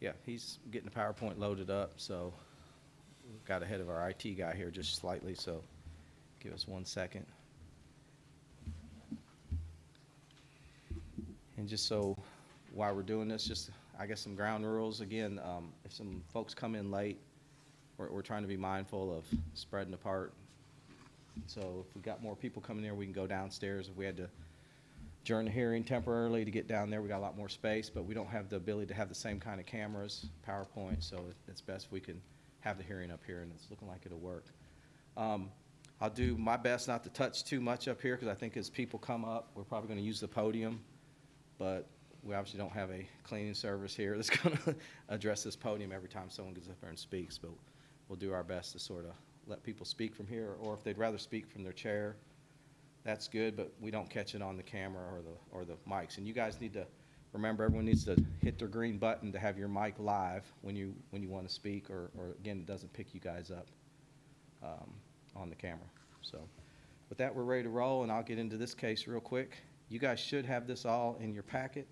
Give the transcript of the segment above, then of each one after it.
Yeah, he's getting the PowerPoint loaded up, so we got ahead of our IT guy here just slightly, so give us 1 second. And just so while we're doing this, just I guess some ground rules. Again, if some folks come in late, we're trying to be mindful of spreading apart. So if we got more people coming here, we can go downstairs. If we had to adjourn the hearing temporarily to get down there, we got a lot more space, but we don't have the ability to have the same kind of cameras, PowerPoint, so it's best if we can have the hearing up here, and it's looking like it'll work. I'll do my best not to touch too much up here, because I think as people come up, we're probably going to use the podium, but we obviously don't have a cleaning service here that's going to address this podium every time someone gets up there and speaks, but we'll do our best to sort of let people speak from here, or if they'd rather speak from their chair, that's good, but we don't catch it on the camera or the mics. And you guys need to remember, everyone needs to hit their green button to have your mic live when you want to speak, or again, it doesn't pick you guys up on the camera. So with that, we're ready to roll, and I'll get into this case real quick. You guys should have this all in your packet.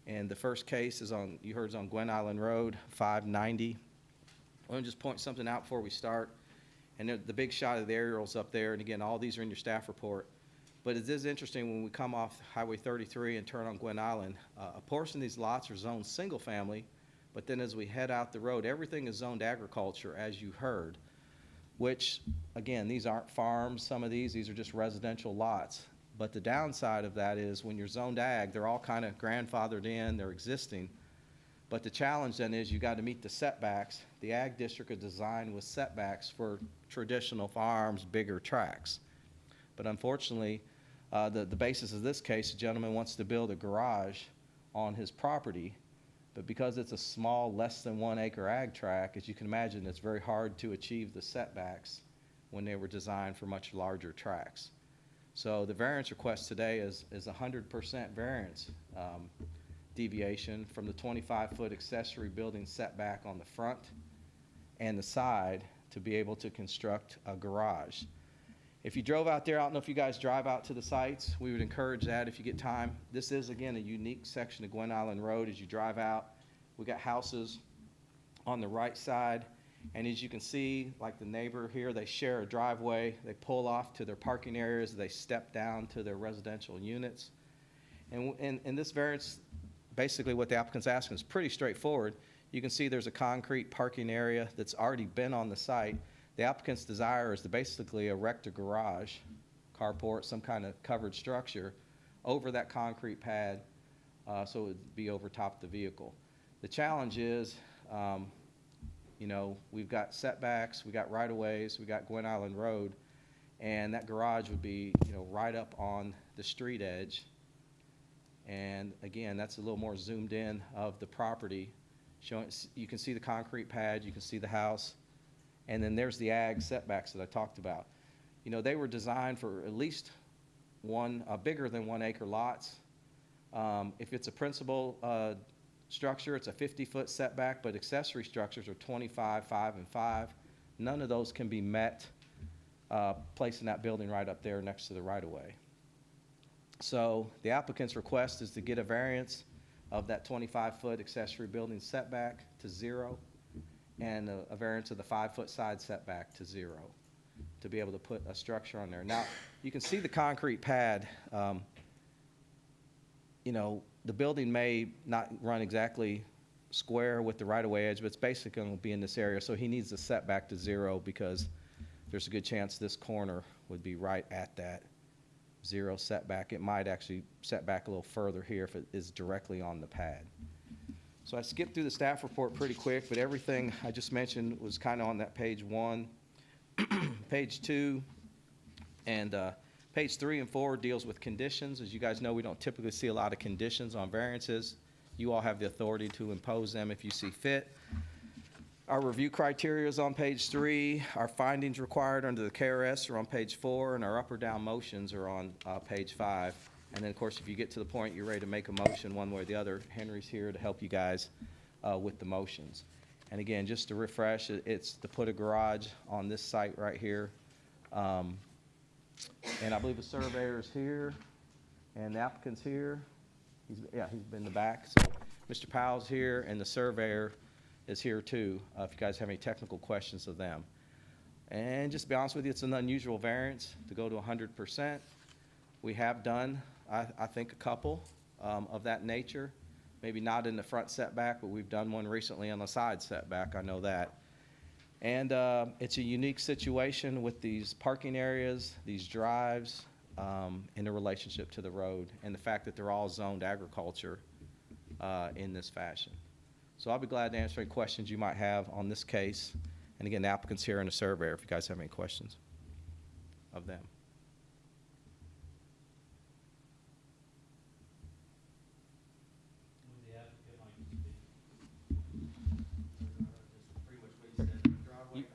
And the first case is on, you heard it's on Gwen Island Road, 590. I want to just point something out before we start. And the big shot of the aerials up there, and again, all these are in your staff report. But it is interesting when we come off Highway 33 and turn on Gwen Island, a portion of these lots are zoned single family, but then as we head out the road, everything is zoned agriculture, as you heard, which, again, these aren't farms, some of these are just residential lots. But the downside of that is when you're zoned ag, they're all kind of grandfathered in, they're existing. But the challenge then is you got to meet the setbacks. The ag district is designed with setbacks for traditional farms, bigger tracts. But unfortunately, the basis of this case, the gentleman wants to build a garage on his property, but because it's a small, less than 1 acre ag tract, as you can imagine, it's very hard to achieve the setbacks when they were designed for much larger tracts. So the variance request today is 100% variance deviation from the 25-foot accessory building setback on the front and the side to be able to construct a garage. If you drove out there, I don't know if you guys drive out to the sites, we would encourage that if you get time. This is, again, a unique section of Gwen Island Road. As you drive out, we got houses on the right side, and as you can see, like the neighbor here, they share a driveway, they pull off to their parking areas, they step down to their residential units. And this variance, basically what the applicant's asking is pretty straightforward. You can see there's a concrete parking area that's already been on the site. The applicant's desire is to basically erect a garage, carport, some kind of covered structure over that concrete pad, so it would be over top of the vehicle. The challenge is, you know, we've got setbacks, we got right-of-ways, we got Gwen Island Road, and that garage would be, you know, right up on the street edge. And again, that's a little more zoomed in of the property. Showing, you can see the concrete pad, you can see the house, and then there's the ag setbacks that I talked about. You know, they were designed for at least bigger than 1 acre lots. If it's a principal structure, it's a 50-foot setback, but accessory structures are 25, 5, and 5. None of those can be met placing that building right up there next to the right-of-way. So the applicant's request is to get a variance of that 25-foot accessory building setback to 0, and a variance of the 5-foot side setback to 0 to be able to put a structure on there. Now, you can see the concrete pad. You know, the building may not run exactly square with the right-of-way edge, but it's basically going to be in this area. So he needs the setback to 0 because there's a good chance this corner would be right at that 0 setback. It might actually set back a little further here if it is directly on the pad. So I skipped through the staff report pretty quick, but everything I just mentioned was kind of on that page 1. Page 2 and page 3 and 4 deals with conditions. As you guys know, we don't typically see a lot of conditions on variances. You all have the authority to impose them if you see fit. Our review criteria is on page 3. Our findings required under the KRS are on page 4, and our up or down motions are on page 5. And then, of course, if you get to the point you're ready to make a motion one way or the other, Henry's here to help you guys with the motions. And again, just to refresh, it's to put a garage on this site right here. And I believe the surveyor's here, and the applicant's here. He's been in the back. So Mr. Powell's here, and the surveyor is here too, if you guys have any technical questions of them. And just to be honest with you, it's an unusual variance to go to 100%. We have done, I think, a couple of that nature. Maybe not in the front setback, but we've done one recently on the side setback, I know that. And it's a unique situation with these parking areas, these drives, in the relationship to the road, and the fact that they're all zoned agriculture in this fashion. So I'll be glad to answer any questions you might have on this case. And again, the applicant's here and the surveyor, if you guys have any questions of them. The applicant might speak. Just pretty much what you said, driveway,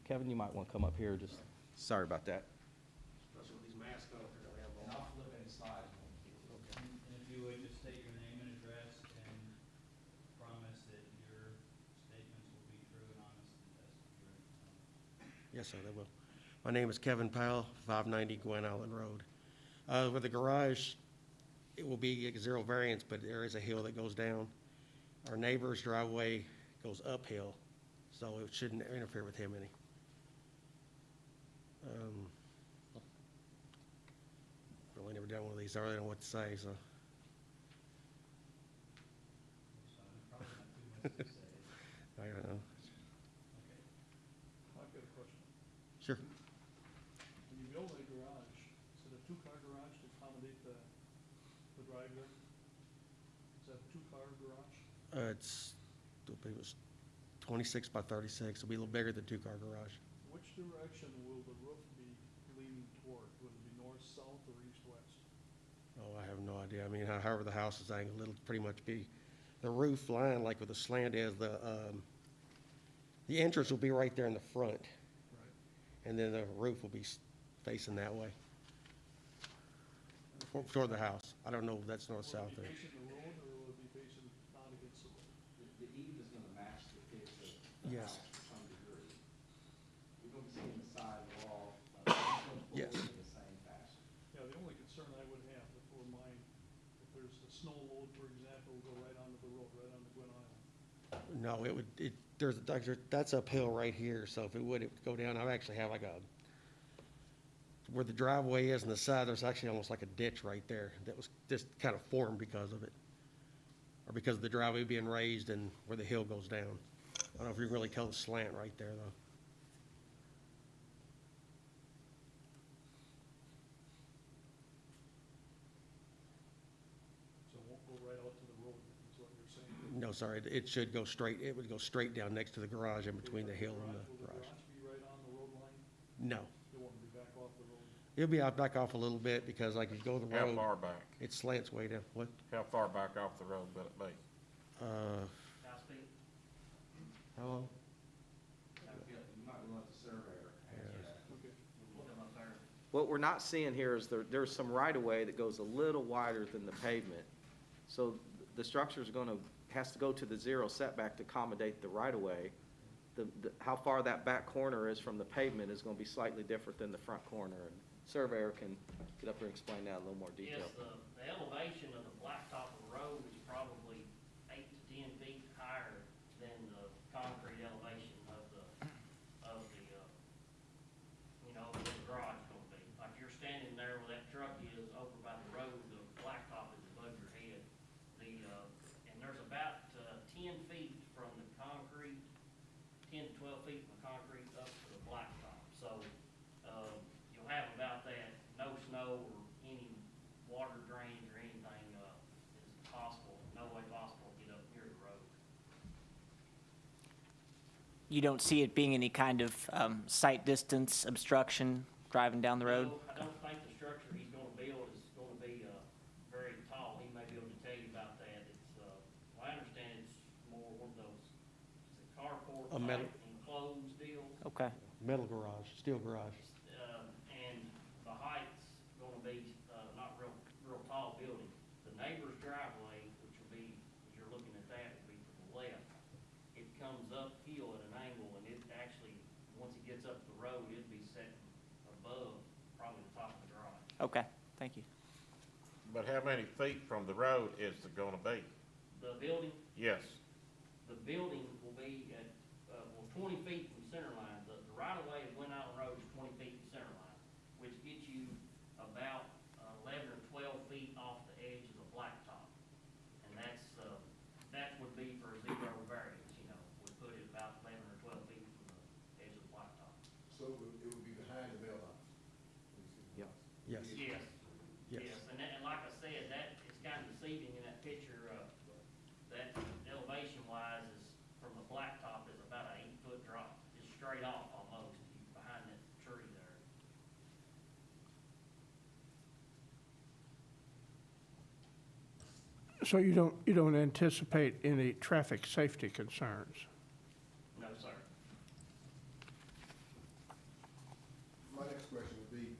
Kevin, you might want to come up here, just, sorry about that. especially with these masks on, they're gonna have And all. I'll flip any slides. And if you would just state your name and address and promise that your statements will be true and honest and best of your knowledge. Yes, sir, they will. My name is Kevin Powell, 590 Gwen Island Road. With the garage, it will be zero variance, but there is a hill that goes down. Our neighbor's driveway goes uphill, so it shouldn't interfere with him any. Really never done one of these, I really don't know what to say, so. So probably not too much to say. I don't know. Okay. I've got a question. Sure. When you build a garage, is it a two-car garage to accommodate the drive there? Is that a two-car garage? It was 26 by 36, it'll be a little bigger than two-car garage. Which direction will the roof be leaning toward? Will it be north, south, or east, west? Oh, I have no idea. I mean, however the house is angled, it'll pretty much be the roof line, like with the slant is, the entrance will be right there in the front, Right. and then the roof will be facing that way, toward the house. I don't know if that's north, south, Will or, it be facing the road, or will it be facing not against the road? The eave is gonna match the pitch of the Yes. house to some degree. You're gonna be seeing the side wall, Yes. in the same fashion. Yeah, the only concern I would have, if it were mine, if there's a snow load, for example, go right onto the road, right onto Gwen Island. no, that's uphill right here, so if it would go down, I actually have like where the driveway is on the side, there's actually almost like a ditch right there that was just kind of formed because of it. Or because of the driveway being raised and where the hill goes down. I don't know if you can really tell the slant right there, though. So it won't go right out to the road, is what you're saying? No, sorry, it should go straight, it would go straight down next to the garage in between the hill and the Will the garage. garage be right on the road line? No, It won't be back off the road? it'll be out back off a little bit because like you go the How road, far back? it slants way down. What? How far back off the road will it be? House speak? How long? You might want the surveyor answer that. Okay. Look at my third. What we're not seeing here is there's some right-of-way that goes a little wider than the pavement. So the structure's has to go to the zero setback to accommodate the right-of-way. How far that back corner is from the pavement is gonna be slightly different than the front corner. And surveyor can get up here and explain that in a little more detail. Yes, the elevation of the blacktop of the road is probably 8 to 10 feet higher than the concrete elevation of the, you know, where the garage is gonna be. Like you're standing there where that truck is over by the road, the blacktop is above your head. And there's about 10 feet from the concrete, 10 to 12 feet from the concrete up to the blacktop. So, you'll have about that, no snow or any water drainage or anything, is possible, no way possible to get up near the road. You don't see it being any kind of sight distance obstruction driving down the road? No, I don't think the structure he's gonna build is gonna be, very tall, he may be able to tell you about that. It's, well, I understand it's more one of those, is it carport A metal- type enclosed deals? Okay. Metal garage, steel garage. And the height's gonna be, not real tall building. The neighbor's driveway, which will be, as you're looking at that, will be to the left. It comes uphill at an angle, and it actually, once it gets up the road, it'd be set above probably the top of the garage. Okay, thank you. But how many feet from the road is it gonna be? The building, Yes, the building will be at, 20 feet from center line. The right of way of Gwen Island Road is 20 feet from center line, which gets you about 11 or 12 feet off the edge of the blacktop. And that would be for zero variance, you know, would put it about 11 or 12 feet from the edge of the blacktop. So it would be behind the mailbox? Yep. Yes. Yes. Yes. Yes, and like I said, that is kind of deceiving in that picture, that elevation wise is, from the blacktop is about an 8-foot drop, just straight off almost, behind that tree there. So you don't anticipate any traffic safety concerns? No, sir. My next question would be,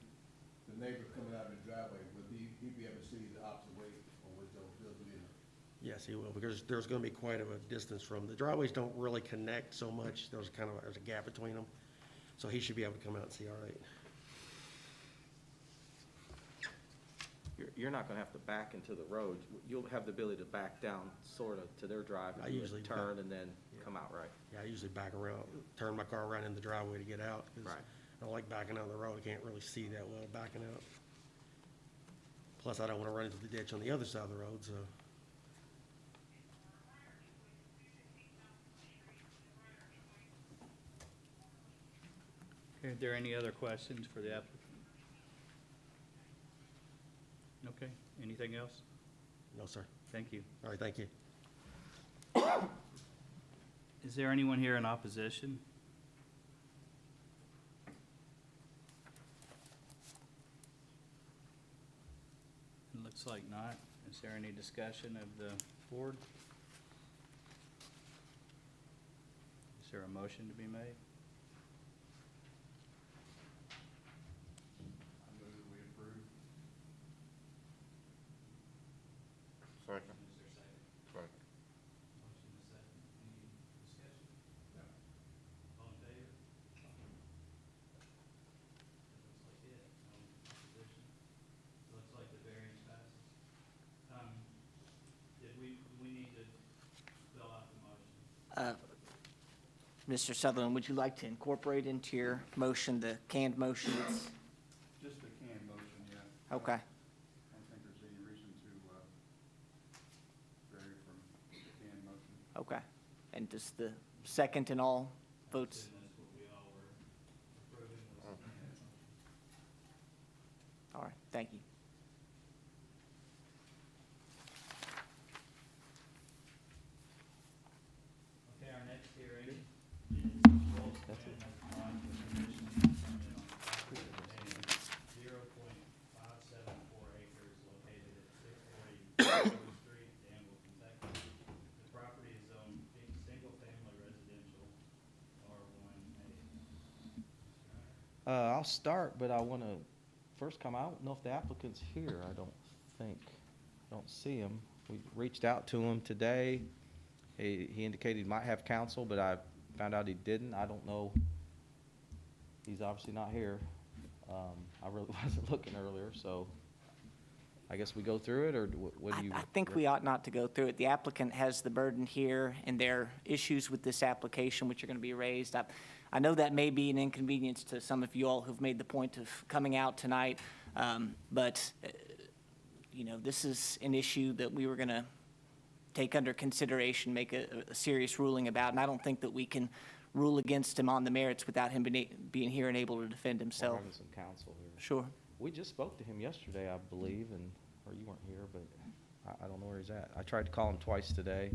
the neighbor coming out of the driveway, would he be able to see the opposite way on which those buildings are? Yes, he will, because there's gonna be quite of a distance from, the driveways don't really connect so much, there's a gap between them. So he should be able to come out and see all right. You're not gonna have to back into the road. You'll have the ability to back down sort of to their drive. I and do a usually turn back- and then yeah. come out right. Yeah, I usually back around, turn my car around in the driveway to get out, 'cause Right. I don't like backing out on the road, I can't really see that well backing out. Plus, I don't wanna run into the ditch on the other side of the road, so. Okay, are there any other questions for the applicant? Okay, anything else? No, sir. Thank you. All right, thank you. Is there anyone here in opposition? It looks like not. Is there any discussion of the board? Is there a motion to be made? second. Second. Motion is second. Any discussion? No. All in favor? Looks like it. No opposition. Looks like the variance passes. Do we need to fill out the motion? Mr. Sutherland, would you like to incorporate into your motion the canned motion? Just the canned motion, yeah. Okay. I don't think there's any reason to vary from the canned motion. Okay. And does the second and all votes? And that's what we all were approving was the motion. All right, thank you. Okay, our next hearing is Rolls Plan of Bond for Conditional Use Permit on property containing 0.574 acres located at 640 Grove Street, Danville, Kentucky. The property is zoned single-family residential R1A. I'll start, but I wanna first come out, I don't know if the applicant's here, I don't see him. We reached out to him today. He indicated he might have counsel, but I found out he didn't. I don't know. He's obviously not here. I really wasn't looking earlier, so I guess we go through it, or what do you? I think we ought not to go through it. The applicant has the burden here, and there are issues with this application which are going to be raised. I know that may be an inconvenience to some of you all who've made the point of coming out tonight, but, you know, this is an issue that we were going to take under consideration, make a serious ruling about, and I don't think that we can rule against him on the merits without him being here and able to defend We're himself. having some counsel here. Sure. We just spoke to him yesterday, I believe, or you weren't here, but I don't know where he's at. I tried to call him twice today,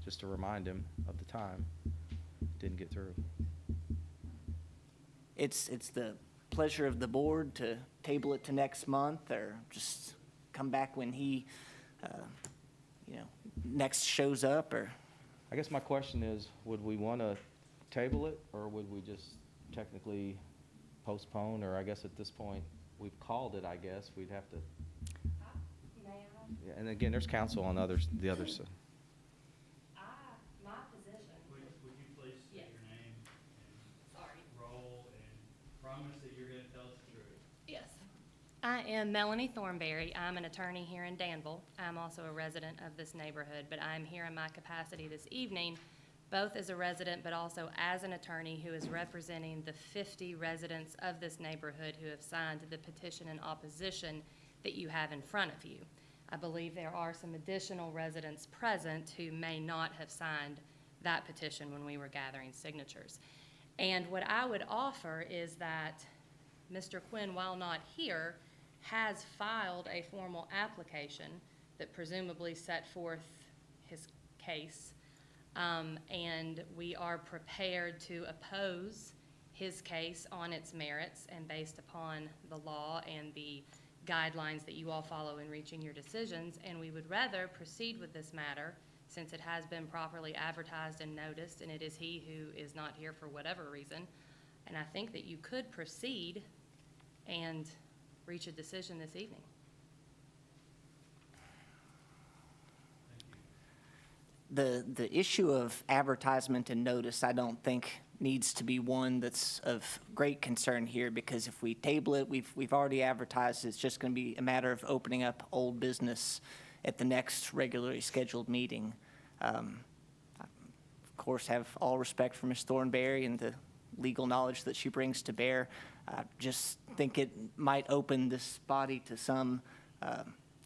just to remind him of the time. Didn't get through. It's the pleasure of the board to table it to next month, or just come back when he, you know, next shows up, or, I guess my question is, would we want to table it, or would we just technically postpone, or I guess at this point, we've called it, I guess, we'd have to. Yeah, and again, there's counsel on the other side. My position, Would you please state Yes. your name and sorry, role, and promise that you're gonna tell us the truth? yes. I am Melanie Thornberry. I'm an attorney here in Danville. I'm also a resident of this neighborhood, but I'm here in my capacity this evening, both as a resident but also as an attorney who is representing the 50 residents of this neighborhood who have signed the petition in opposition that you have in front of you. I believe there are some additional residents present who may not have signed that petition when we were gathering signatures. And what I would offer is that Mr. Quinn, while not here, has filed a formal application that presumably set forth his case. And we are prepared to oppose his case on its merits and based upon the law and the guidelines that you all follow in reaching your decisions. And we would rather proceed with this matter since it has been properly advertised and noticed, and it is he who is not here for whatever reason. And I think that you could proceed and reach a decision this evening. The issue of advertisement and notice, I don't think needs to be one that's of great concern here, because if we table it, we've already advertised, it's just going to be a matter of opening up old business at the next regularly scheduled meeting. I, of course, have all respect for Ms. Thornberry and the legal knowledge that she brings to bear. I just think it might open this body to some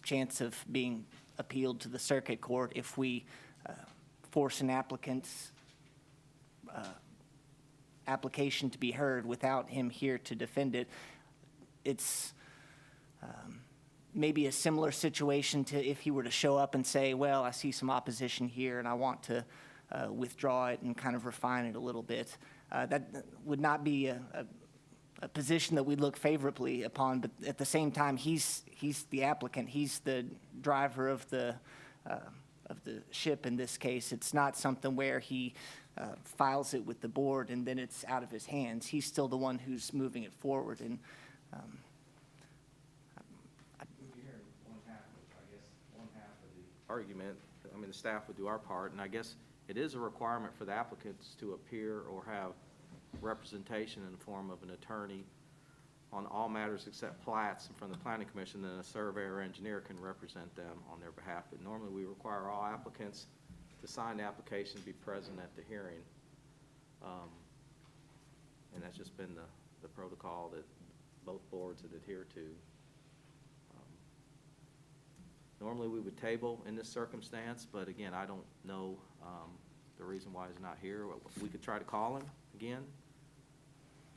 chance of being appealed to the circuit court if we force an applicant's application to be heard without him here to defend it. It's maybe a similar situation to if he were to show up and say, well, I see some opposition here and I want to withdraw it and kind of refine it a little bit. That would not be a position that we look favorably upon, but at the same time, he's the applicant. He's the driver of the ship in this case. It's not something where he files it with the board and then it's out of his hands. He's still the one who's moving it forward. And Argument, I mean, the staff would do our part, and I guess it is a requirement for the applicants to appear or have representation in the form of an attorney on all matters except plats in front of the planning commission, then a surveyor or engineer can represent them on their behalf. But normally we require all applicants to sign the application to be present at the hearing. And that's just been the protocol that both boards have adhered to. Normally we would table in this circumstance, but again, I don't know the reason why he's not here. We could try to call him again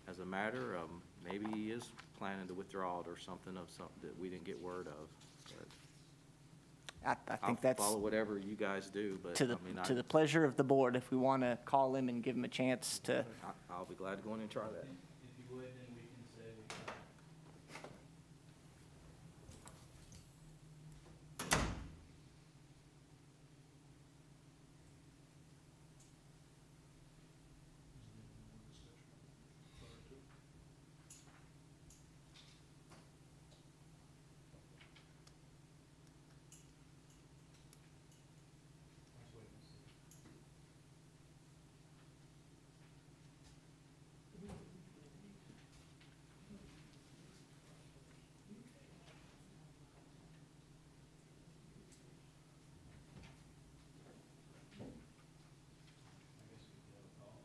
as a matter. Maybe he is planning to withdraw it or something that we didn't get word of. But I think that's I'll follow whatever you guys do, but to the pleasure of the board. If we want to call him and give him a chance to. I'll be glad to go in and try that. If you would, then we can say we tried. Let's wait and see. I guess we could have a call.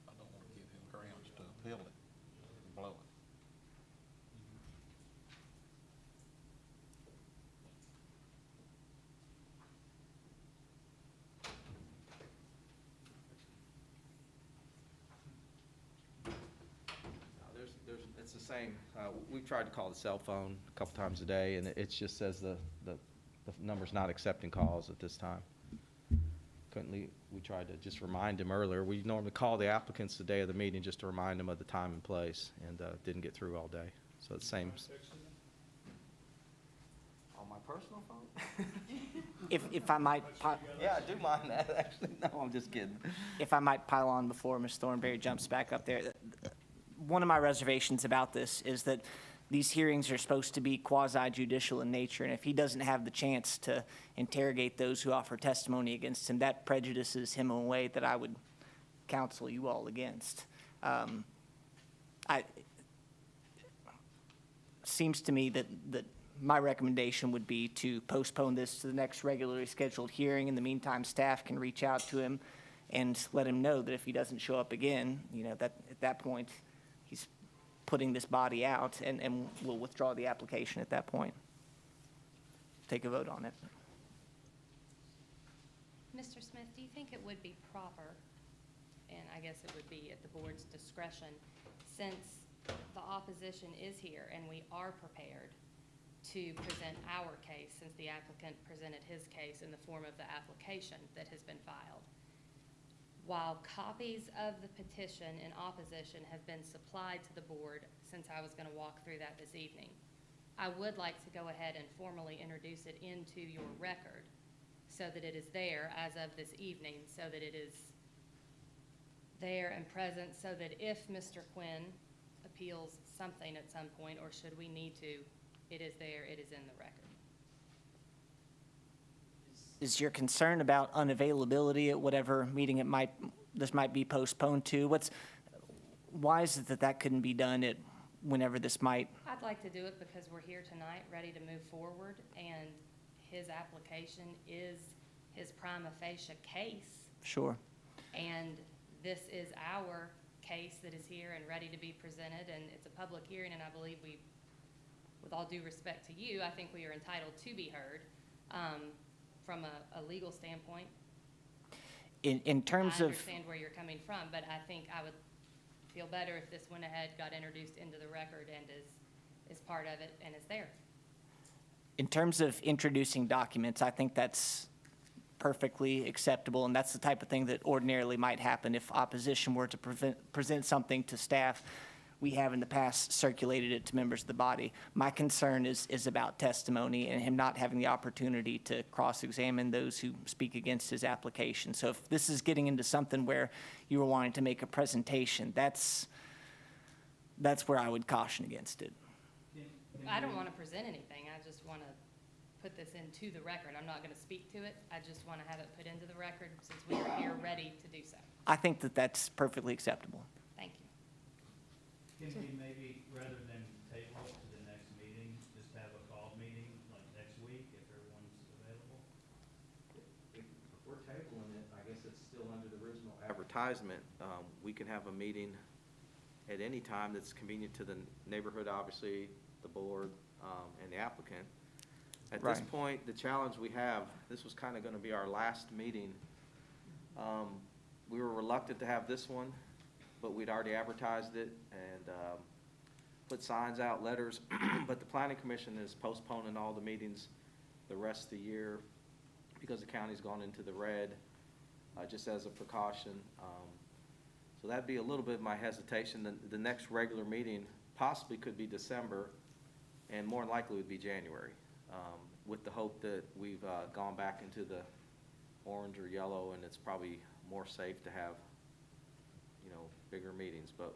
I don't want to give him grounds to appeal it and blow it. It's the same. We've tried to call the cell phone a couple times a day, and it just says the number's not accepting calls at this time. We tried to just remind him earlier. We normally call the applicants the day of the meeting just to remind them of the time and place, and didn't get through all day. So it's the same. On my personal phone? If I might, Yeah, I do mind that, actually. No, I'm just kidding. if I might pile on before Ms. Thornberry jumps back up there. one of my reservations about this is that these hearings are supposed to be quasi-judicial in nature, and if he doesn't have the chance to interrogate those who offer testimony against him, that prejudices him in a way that I would counsel you all against. Seems to me that my recommendation would be to postpone this to the next regularly scheduled hearing. In the meantime, staff can reach out to him and let him know that if he doesn't show up again, that at that point, he's putting this body out, and we'll withdraw the application at that point. Take a vote on it. Mr. Smith, do you think it would be proper, and I guess it would be at the board's discretion, since the opposition is here and we are prepared to present our case, since the applicant presented his case in the form of the application that has been filed, while copies of the petition in opposition have been supplied to the board since I was going to walk through that this evening, I would like to go ahead and formally introduce it into your record so that it is there as of this evening, so that it is there and present, so that if Mr. Quinn appeals something at some point, or should we need to, it is there, it is in the record. Is your concern about unavailability at whatever meeting this might be postponed to? Why is it that couldn't be done at whenever this might? I'd like to do it because we're here tonight, ready to move forward, and his application is his prima facie case. Sure. And this is our case that is here and ready to be presented, and it's a public hearing, and I believe with all due respect to you, I think we are entitled to be heard from a legal standpoint. In terms I of, understand where you're coming from, but I think I would feel better if this went ahead, got introduced into the record, and is part of it and is there. in terms of introducing documents, I think that's perfectly acceptable, and that's the type of thing that ordinarily might happen if opposition were to present something to staff. We have in the past circulated it to members of the body. My concern is about testimony and him not having the opportunity to cross-examine those who speak against his application. So if this is getting into something where you were wanting to make a presentation, that's where I would caution against it. I don't want to present anything. I just want to put this into the record. I'm not going to speak to it. I just want to have it put into the record since we are here ready to do so. I think that that's perfectly acceptable. Thank you. Can we maybe, rather than table it to the next meeting, just have a call meeting like next week if everyone's available? If we're tabling it, I guess it's still under the original advertisement. We can have a meeting at any time that's convenient to the neighborhood, obviously, the board, and the applicant. At this Right. point, the challenge we have, this was kind of going to be our last meeting. We were reluctant to have this one, but we'd already advertised it and put signs out, letters. But the planning commission is postponing all the meetings the rest of the year because the county's gone into the red, just as a precaution. So that'd be a little bit of my hesitation. The next regular meeting possibly could be December, and more than likely would be January, with the hope that we've gone back into the orange or yellow, and it's probably more safe to have, bigger meetings. But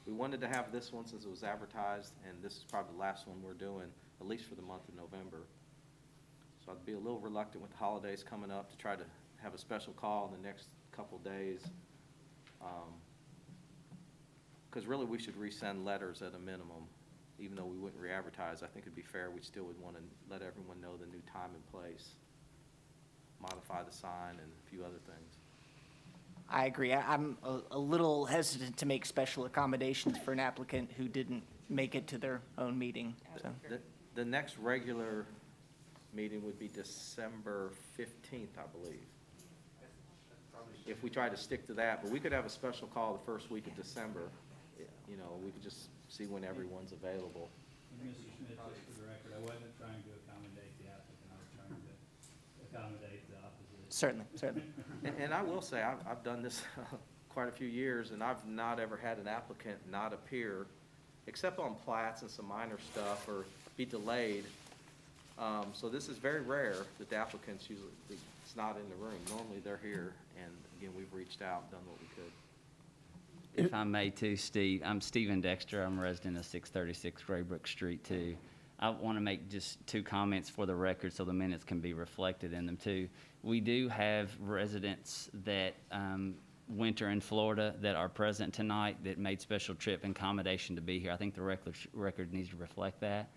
we wanted to have this one since it was advertised, and this is probably the last one we're doing, at least for the month of November. So I'd be a little reluctant with the holidays coming up to try to have a special call in the next couple days. Because really, we should resend letters at a minimum, even though we wouldn't re-advertise. I think it'd be fair, we still would want to let everyone know the new time and place, modify the sign, and a few other things. I agree. I'm a little hesitant to make special accommodations for an applicant who didn't make it to their own meeting. So. The next regular meeting would be December 15th, I believe. If we try to stick to that, but we could have a special call the first week of December. We could just see when everyone's available. And Mr. Smith, just for the record, I wasn't trying to accommodate the applicant, I was trying to accommodate the opposition. Certainly. And I will say, I've done this quite a few years, and I've not ever had an applicant not appear, except on plats and some minor stuff, or be delayed. So this is very rare that the applicant's usually, it's not in the room. Normally, they're here, and again, we've reached out, done what we could. If I may too, Steve, I'm Stephen Dexter. I'm a resident of 636 Graybrook Street too. I want to make just 2 comments for the record so the minutes can be reflected in them too. We do have residents that winter in Florida that are present tonight that made special trip and accommodation to be here. I think the record needs to reflect that.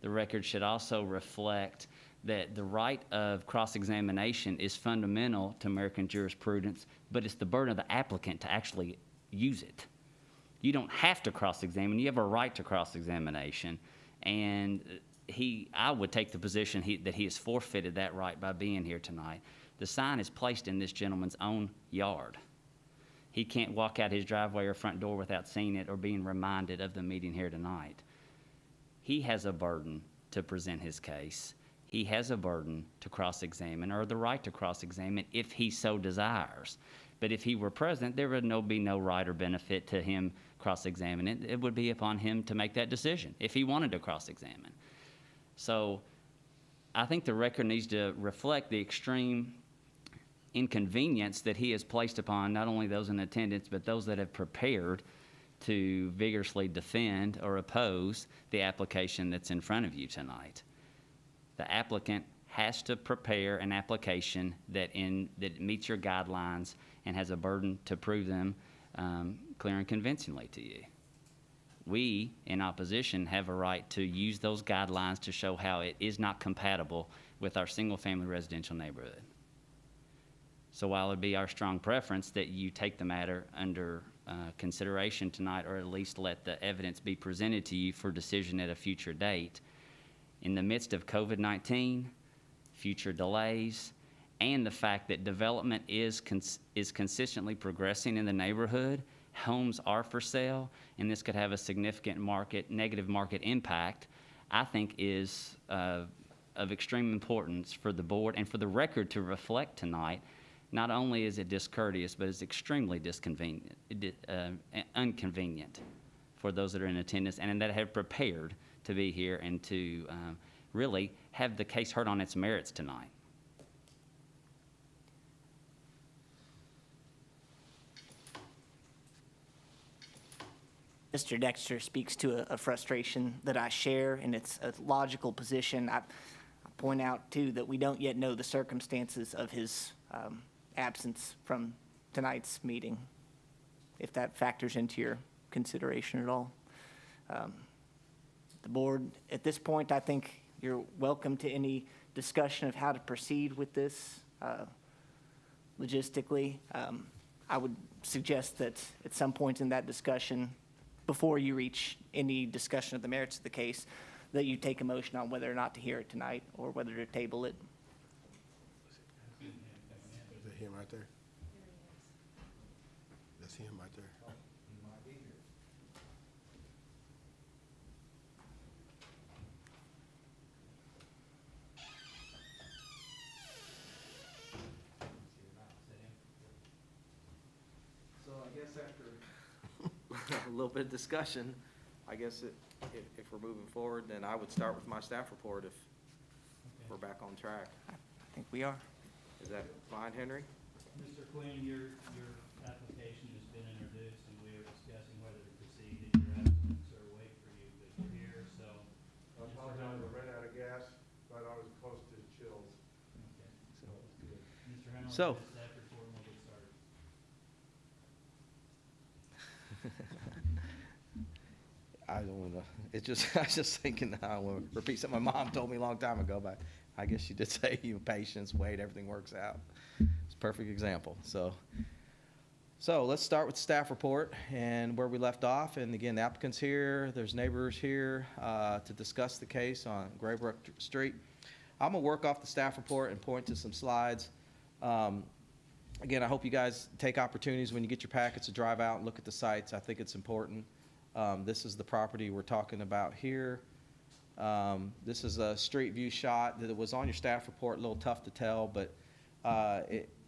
The record should also reflect that the right of cross-examination is fundamental to American jurisprudence, but it's the burden of the applicant to actually use it. You don't have to cross-examine. You have a right to cross-examination. And I would take the position that he has forfeited that right by being here tonight. The sign is placed in this gentleman's own yard. He can't walk out his driveway or front door without seeing it or being reminded of the meeting here tonight. He has a burden to present his case. He has a burden to cross-examine or the right to cross-examine if he so desires. But if he were present, there would be no right or benefit to him cross-examining. It would be upon him to make that decision if he wanted to cross-examine. So I think the record needs to reflect the extreme inconvenience that he has placed upon not only those in attendance, but those that have prepared to vigorously defend or oppose the application that's in front of you tonight. The applicant has to prepare an application that meets your guidelines and has a burden to prove them clear and convincingly to you. We, in opposition, have a right to use those guidelines to show how it is not compatible with our single-family residential neighborhood. So while it would be our strong preference that you take the matter under consideration tonight, or at least let the evidence be presented to you for decision at a future date, in the midst of COVID-19, future delays, and the fact that development is consistently progressing in the neighborhood, homes are for sale, and this could have a significant negative market impact, I think is of extreme importance for the board and for the record to reflect tonight. Not only is it discourteous, but it's extremely inconvenient for those that are in attendance and that have prepared to be here and to really have the case heard on its merits tonight. Mr. Dexter speaks to a frustration that I share, and it's a logical position. I point out, too, that we don't yet know the circumstances of his absence from tonight's meeting, if that factors into your consideration at all. The board, at this point, I think you're welcome to any discussion of how to proceed with this logistically. I would suggest that at some point in that discussion, before you reach any discussion of the merits of the case, that you take a motion on whether or not to hear it tonight or whether to table it. Is it him right there? That's him right there. So I guess after a little bit of discussion, I guess if we're moving forward, then I would start with my staff report if we're back on track. I think we are. Is that fine, Henry? Mr. Quinn, your application has been introduced, and we are discussing whether to proceed in your absence or wait for you, but you're here, so. I apologize, I ran out of gas, but I was close to chills. Okay, so it's good. Mr. Hunter, So- the staff report, and we'll get started. I don't wanna, I was just thinking, I don't wanna repeat something my mom told me a long time ago, but I guess she did say, patience, wait, everything works out. It's a perfect example, so let's start with the staff report and where we left off, and again, the applicant's here, there's neighbors here, to discuss the case on Graybrook Street. I'm gonna work off the staff report and point to some slides. Again, I hope you guys take opportunities when you get your packets to drive out and look at the sites. I think it's important. This is the property we're talking about here. This is a street view shot that was on your staff report, a little tough to tell, but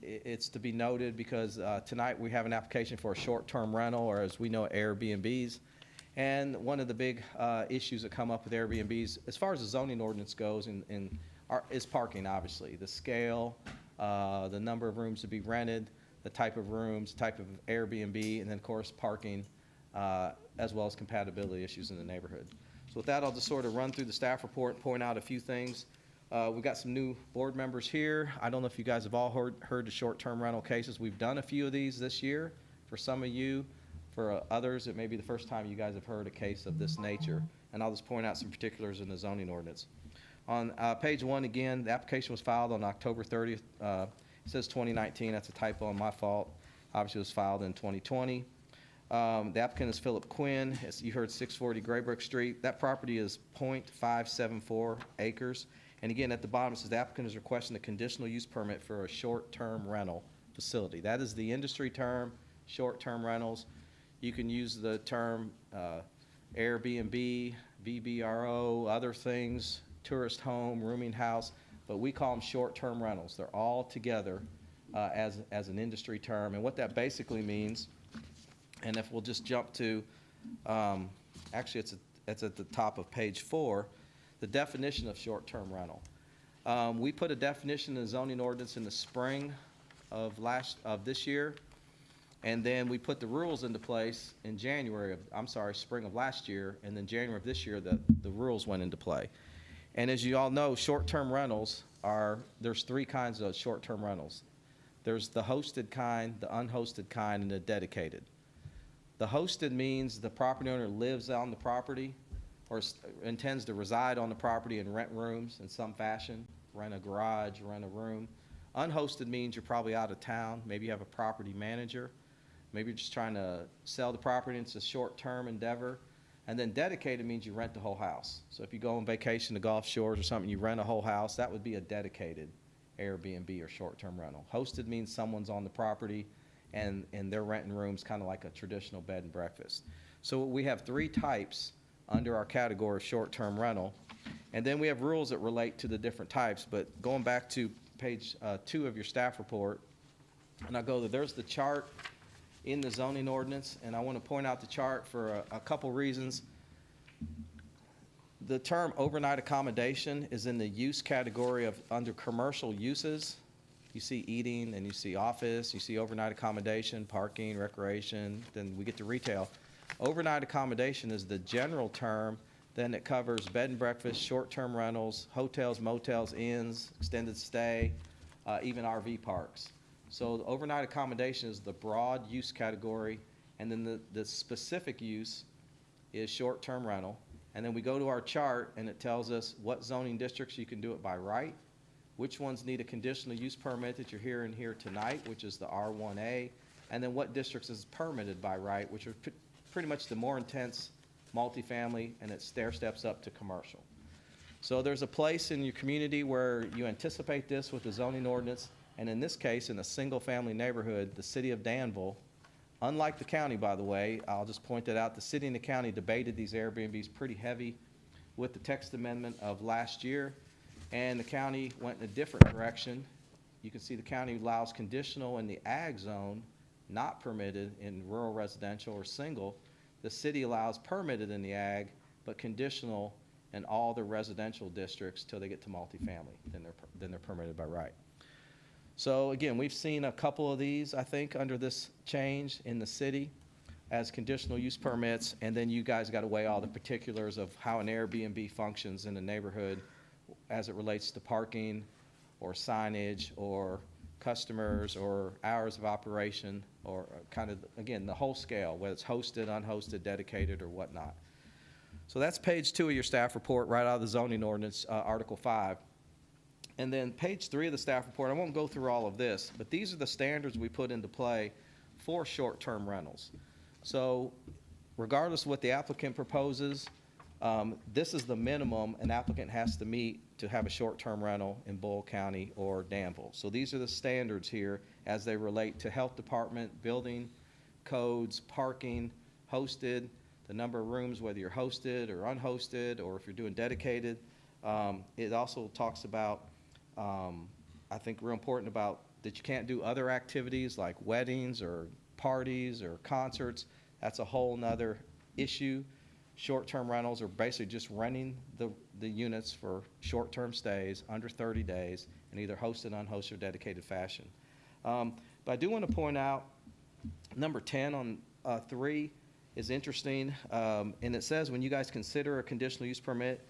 it's to be noted because tonight we have an application for a short-term rental, or as we know, Airbnbs. And one of the big issues that come up with Airbnbs, as far as the zoning ordinance goes, is parking, obviously. The scale, the number of rooms to be rented, the type of rooms, type of Airbnb, and then, of course, parking, as well as compatibility issues in the neighborhood. So with that, I'll just sort of run through the staff report and point out a few things. We've got some new board members here. I don't know if you guys have all heard the short-term rental cases. We've done a few of these this year. For some of you, for others, it may be the first time you guys have heard a case of this nature. And I'll just point out some particulars in the zoning ordinance. On page 1, again, the application was filed on October 30th. It says 2019. That's a typo on my fault. Obviously, it was filed in 2020. The applicant is Phillip Quinn. As you heard, 640 Graybrick Street. That property is .574 acres. And again, at the bottom, it says the applicant is requesting a conditional use permit for a short-term rental facility. That is the industry term, short-term rentals. You can use the term Airbnb, VBRO, other things, tourist home, rooming house, but we call them short-term rentals. They're all together as an industry term. And what that basically means, and if we'll just jump to, actually it's at the top of page 4, the definition of short-term rental. We put a definition in the zoning ordinance in the spring of this year, and then we put the rules into place in spring of last year, and then January of this year, the rules went into play. And as you all know, short-term rentals there's 3 kinds of short-term rentals. There's the hosted kind, the unhosted kind, and the dedicated. The hosted means the property owner lives on the property or intends to reside on the property and rent rooms in some fashion, rent a garage, rent a room. Unhosted means you're probably out of town. Maybe you have a property manager. Maybe you're just trying to sell the property and it's a short-term endeavor. And then dedicated means you rent the whole house. So if you go on vacation to Gulf Shores or something, you rent a whole house, that would be a dedicated Airbnb or short-term rental. Hosted means someone's on the property and they're renting rooms kind of like a traditional bed and breakfast. So we have 3 types under our category of short-term rental. And then we have rules that relate to the different types. But going back to page 2 of your staff report, and there's the chart in the zoning ordinance, and I want to point out the chart for a couple reasons. The term overnight accommodation is in the use category under commercial uses. You see eating, and you see office, you see overnight accommodation, parking, recreation, then we get to retail. Overnight accommodation is the general term, then it covers bed and breakfast, short-term rentals, hotels, motels, inns, extended stay, even RV parks. So the overnight accommodation is the broad use category, and then the specific use is short-term rental. And then we go to our chart, and it tells us what zoning districts you can do it by right, which ones need a conditional use permit that you're hearing here tonight, which is the R1A, and then what districts is permitted by right, which are pretty much the more intense multifamily, and it stair steps up to commercial. So there's a place in your community where you anticipate this with the zoning ordinance, and in this case, in a single-family neighborhood, the city of Danville, unlike the county, by the way, I'll just point that out, the city and the county debated these Airbnbs pretty heavy with the text amendment of last year, and the county went in a different direction. You can see the county allows conditional in the ag zone, not permitted in rural residential or single. The city allows permitted in the ag, but conditional in all the residential districts till they get to multifamily. Then they're permitted by right. So again, we've seen a couple of these, I think, under this change in the city as conditional use permits, and then you guys got to weigh all the particulars of how an Airbnb functions in the neighborhood as it relates to parking or signage or customers or hours of operation or kind of, again, the whole scale, whether it's hosted, unhosted, dedicated, or whatnot. So that's page 2 of your staff report right out of the zoning ordinance, Article 5. And then page 3 of the staff report, I won't go through all of this, but these are the standards we put into play for short-term rentals. So regardless of what the applicant proposes, this is the minimum an applicant has to meet to have a short-term rental in Bull County or Danville. So these are the standards here as they relate to health department, building codes, parking, hosted, the number of rooms, whether you're hosted or unhosted, or if you're doing dedicated. It also talks about, I think real important about that you can't do other activities like weddings or parties or concerts. That's a whole nother issue. Short-term rentals are basically just renting the units for short-term stays under 30 days in either hosted, unhosted, or dedicated fashion. But I do want to point out, number 10 on 3 is interesting, and it says when you guys consider a conditional use permit,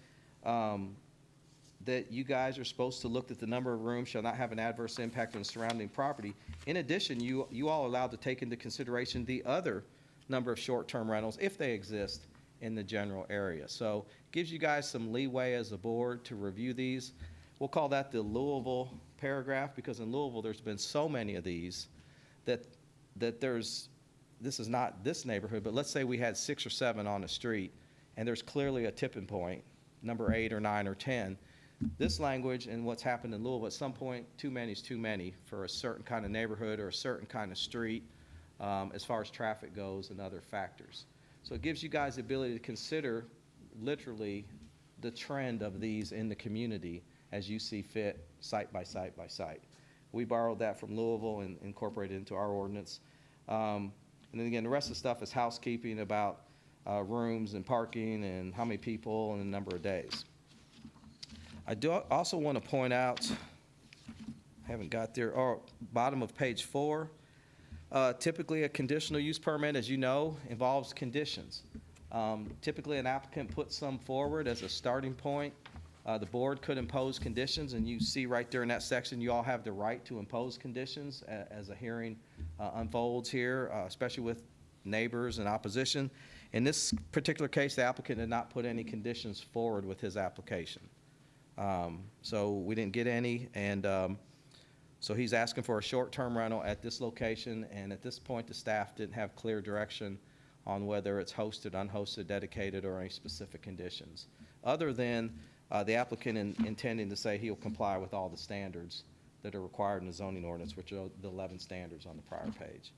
that you guys are supposed to look at the number of rooms shall not have an adverse impact on the surrounding property. In addition, you all are allowed to take into consideration the other number of short-term rentals if they exist in the general area. So it gives you guys some leeway as a board to review these. We'll call that the Louisville paragraph, because in Louisville, there's been so many of these that there's, this is not this neighborhood, but let's say we had 6 or 7 on a street, and there's clearly a tipping point, number 8 or 9 or 10. This language and what's happened in Louisville, at some point, too many is too many for a certain kind of neighborhood or a certain kind of street, as far as traffic goes and other factors. So it gives you guys the ability to consider literally the trend of these in the community as you see fit, site by site by site. We borrowed that from Louisville and incorporated it into our ordinance. And then again, the rest of the stuff is housekeeping about rooms and parking and how many people and the number of days. I do also want to point out, I haven't got there, bottom of page 4, typically a conditional use permit, as you know, involves conditions. Typically an applicant puts some forward as a starting point. The board could impose conditions, and you see right there in that section, you all have the right to impose conditions as a hearing unfolds here, especially with neighbors and opposition. In this particular case, the applicant did not put any conditions forward with his application. So we didn't get any, and so he's asking for a short-term rental at this location, and at this point, the staff didn't have clear direction on whether it's hosted, unhosted, dedicated, or any specific conditions, other than the applicant intending to say he'll comply with all the standards that are required in the zoning ordinance, which are the 11 standards on the prior page.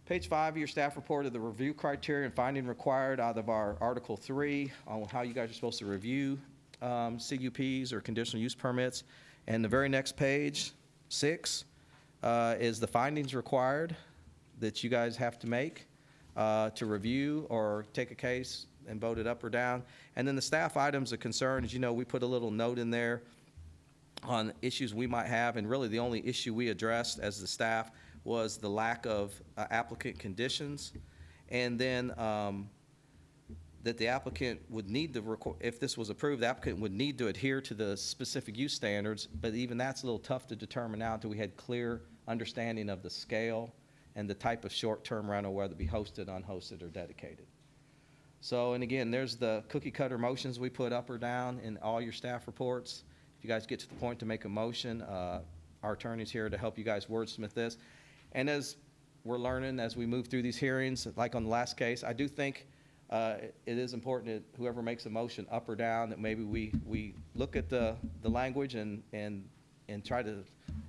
Page 5 of your staff report of the review criteria and finding required out of our Article 3 on how you guys are supposed to review CUPs or conditional use permits. And the very next page, 6, is the findings required that you guys have to make to review or take a case and vote it up or down. And then the staff items of concern, as you know, we put a little note in there on issues we might have, and really the only issue we addressed as the staff was the lack of applicant conditions. And then that the applicant would need to, if this was approved, the applicant would need to adhere to the specific use standards, but even that's a little tough to determine now until we had clear understanding of the scale and the type of short-term rental, whether it be hosted, unhosted, or dedicated. So, and again, there's the cookie cutter motions we put up or down in all your staff reports. If you guys get to the point to make a motion, our attorney's here to help you guys wordsmith this. And as we're learning, as we move through these hearings, like on the last case, I do think it is important that whoever makes a motion up or down, that maybe we look at the language and try to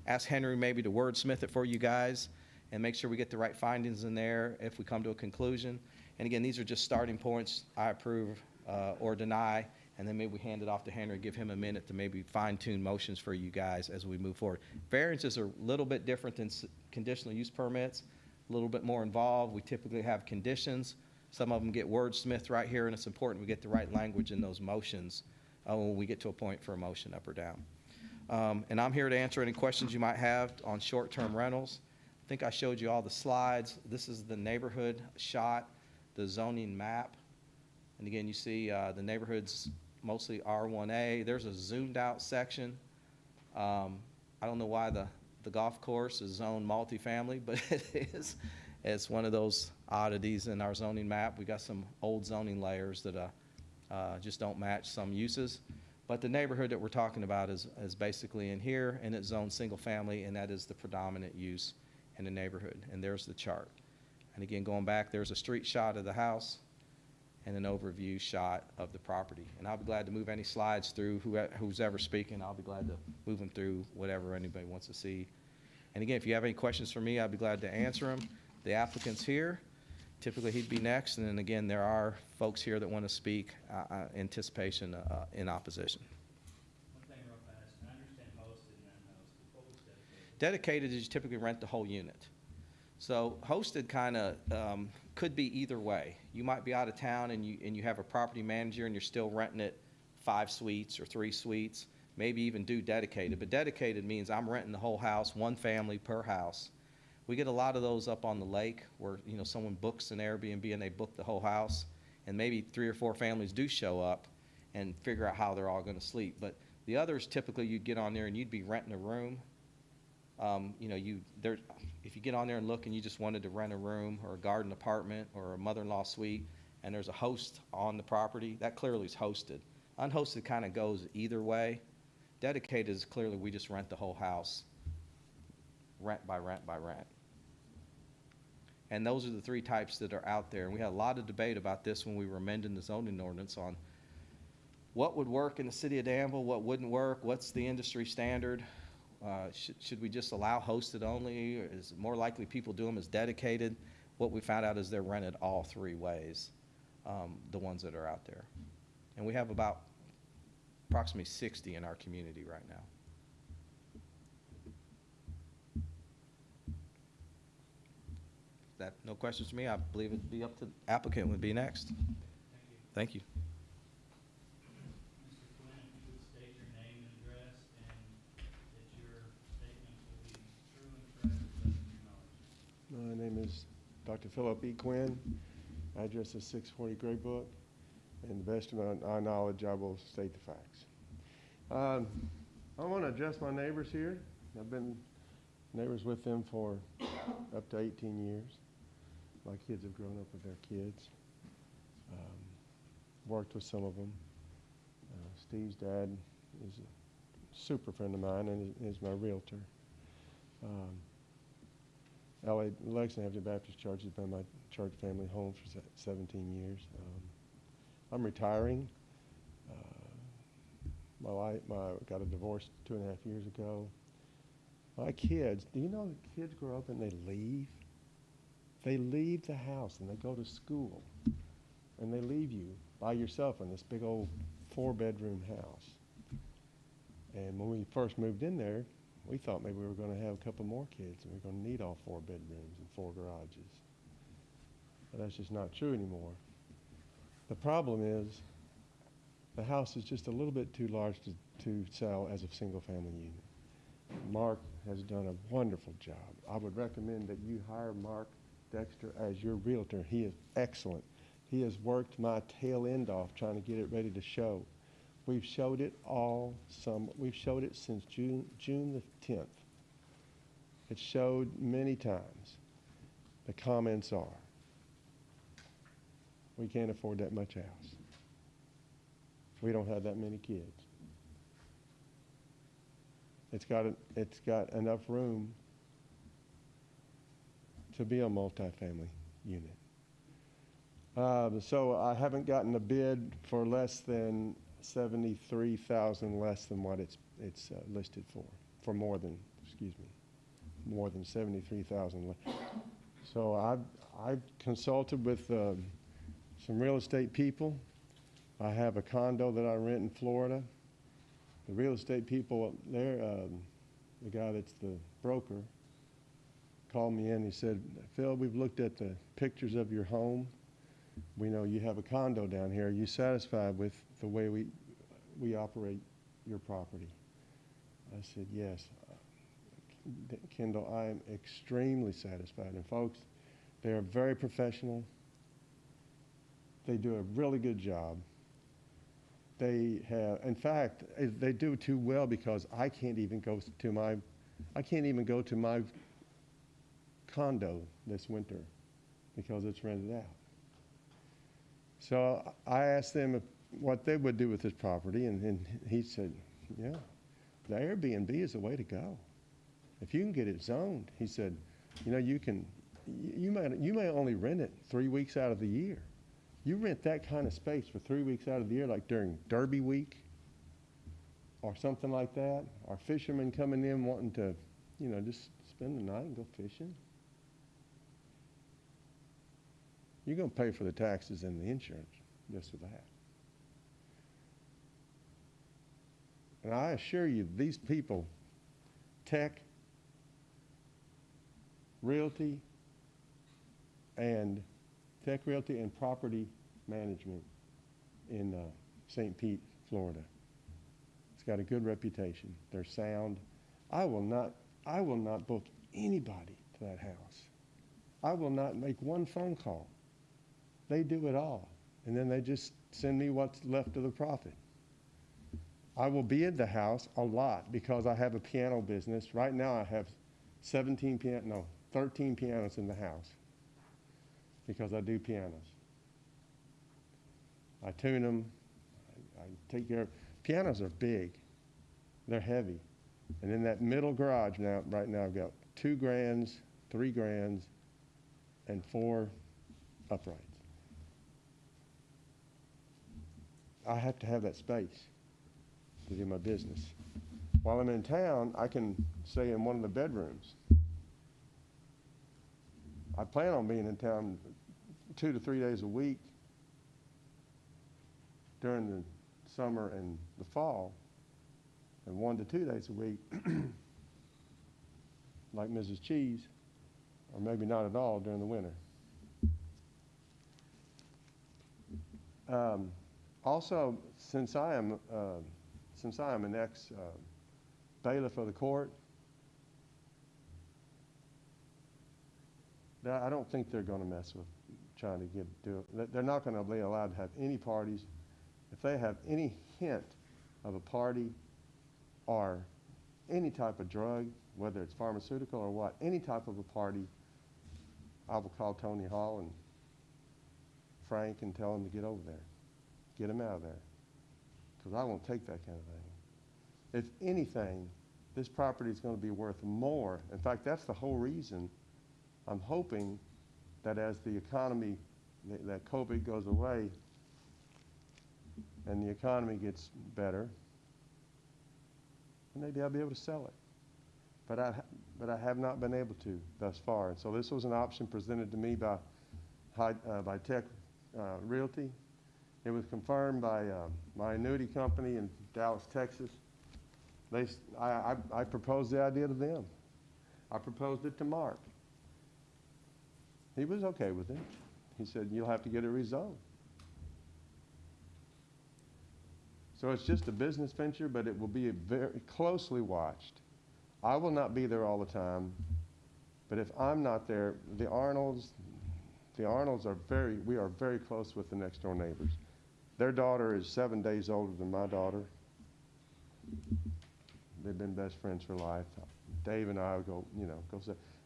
ask Henry maybe to wordsmith it for you guys and make sure we get the right findings in there if we come to a conclusion. And again, these are just starting points. I approve or deny, and then maybe we hand it off to Henry, give him a minute to maybe fine-tune motions for you guys as we move forward. Variances are a little bit different than conditional use permits, a little bit more involved. We typically have conditions. Some of them get wordsmithed right here, and it's important we get the right language in those motions when we get to a point for a motion up or down. And I'm here to answer any questions you might have on short-term rentals. I think I showed you all the slides. This is the neighborhood shot, the zoning map. And again, you see the neighborhood's mostly R1A. There's a zoomed out section. I don't know why the golf course is zoned multifamily, but it is. It's one of those oddities in our zoning map. We got some old zoning layers that just don't match some uses. But the neighborhood that we're talking about is basically in here, and it's zoned single family, and that is the predominant use in the neighborhood. And there's the chart. And again, going back, there's a street shot of the house and an overview shot of the property. And I'll be glad to move any slides through who's ever speaking. I'll be glad to move them through whatever anybody wants to see. And again, if you have any questions for me, I'll be glad to answer them. The applicant's here. Typically, he'd be next. And then again, there are folks here that want to speak anticipation in opposition. One thing real fast, I understand hosted and unhosted. What was dedicated? Dedicated is you typically rent the whole unit. So hosted kind of could be either way. You might be out of town and you have a property manager and you're still renting it 5 suites or 3 suites, maybe even do dedicated. But dedicated means I'm renting the whole house, one family per house, We get a lot of those up on the lake where, you know, someone books an Airbnb and they book the whole house, and maybe 3 or 4 families do show up and figure out how they're all gonna sleep. But the others, typically, you'd get on there and you'd be renting a room. You know, if you get on there and look and you just wanted to rent a room or a garden apartment or a mother-in-law suite, and there's a host on the property, that clearly is hosted. Unhosted kind of goes either way. Dedicated is clearly, we just rent the whole house, rent by rent by rent. And those are the 3 types that are out there. And we had a lot of debate about this when we were amending the zoning ordinance on what would work in the city of Danville, what wouldn't work, what's the industry standard. Should we just allow hosted only, or is it more likely people do them as dedicated? What we found out is they're rented all 3 ways, the ones that are out there. And we have about approximately 60 in our community right now. That, no questions from me. I believe it'd be up to the applicant would be next. Thank you. Thank you. Mr. Quinn, if you would state your name and address, and that your statements will be true and correct to the best of your knowledge. My name is Dr. Phillip E. Quinn. Address is 640 Gray Book. And the best of my knowledge, I will state the facts. I want to address my neighbors here. I've been neighbors with them for up to 18 years. My kids have grown up with their kids. Worked with some of them. Steve's dad is a super friend of mine and is my realtor. Lexington Avenue Baptist Church has been my church family home for 17 years. I'm retiring. My wife got a divorce 2.5 years ago. My kids, do you know that kids grow up and they leave? They leave the house and they go to school. And they leave you by yourself in this big old 4-bedroom house. And when we first moved in there, we thought maybe we were going to have a couple more kids and we were going to need all 4 bedrooms and 4 garages. But that's just not true anymore. The problem is the house is just a little bit too large to sell as a single-family unit. Mark has done a wonderful job. I would recommend that you hire Mark Dexter as your realtor. He is excellent. He has worked my tail end off trying to get it ready to show. We've showed it we've showed it since June the 10th. It's showed many times. The comments are, we can't afford that much house. We don't have that many kids. It's got enough room to be a multifamily unit. So I haven't gotten a bid for less than $73,000 less than what it's listed for more than $73,000. So I've consulted with some real estate people. I have a condo that I rent in Florida. The real estate people there, the guy that's the broker, called me in. He said, Phil, we've looked at the pictures of your home. We know you have a condo down here. Are you satisfied with the way we operate your property? I said, yes. Kendall, I am extremely satisfied. And folks, they are very professional. They do a really good job. They have, in fact, they do too well because I can't even go to my condo this winter because it's rented out. So I asked them what they would do with this property, and he said, yeah, the Airbnb is the way to go. If you can get it zoned, he said, you know, you may only rent it 3 weeks out of the year. You rent that kind of space for 3 weeks out of the year, like during Derby week or something like that, or fishermen coming in wanting to, you know, just spend the night and go fishing. You're going to pay for the taxes and the insurance just for that. And I assure you, these people, tech, realty, and property management in St. Pete, Florida. It's got a good reputation. They're sound. I will not book anybody to that house. I will not make one phone call. They do it all, and then they just send me what's left of the profit. I will be in the house a lot because I have a piano business. Right now I have 13 pianos in the house because I do pianos. I tune them, I take care of, pianos are big, they're heavy. And in that middle garage now, right now I've got 2 grands, 3 grands, and 4 uprights. I have to have that space to do my business. While I'm in town, I can stay in one of the bedrooms. I plan on being in town 2 to 3 days a week during the summer and the fall, and 1 to 2 days a week, like Mrs. Cheese, or maybe not at all during the winter. Also, since I am an ex bailiff of the court, I don't think they're going to mess with trying to do it. They're not going to be allowed to have any parties. If they have any hint of a party or any type of drug, whether it's pharmaceutical or what, any type of a party, I will call Tony Hall and Frank and tell them to get over there. Get them out of there. Because I won't take that kind of thing. If anything, this property is going to be worth more. In fact, that's the whole reason I'm hoping that as the economy, that COVID goes away and the economy gets better, maybe I'll be able to sell it. But I have not been able to thus far. And so this was an option presented to me by Tech Realty. It was confirmed by my annuity company in Dallas, Texas. I proposed the idea to them. I proposed it to Mark. He was okay with it. He said, you'll have to get it rezoned. So it's just a business venture, but it will be very closely watched. I will not be there all the time, but if I'm not there, the Arnolds we are very close with the next door neighbors. Their daughter is 7 days older than my daughter. They've been best friends for life. Dave and I go,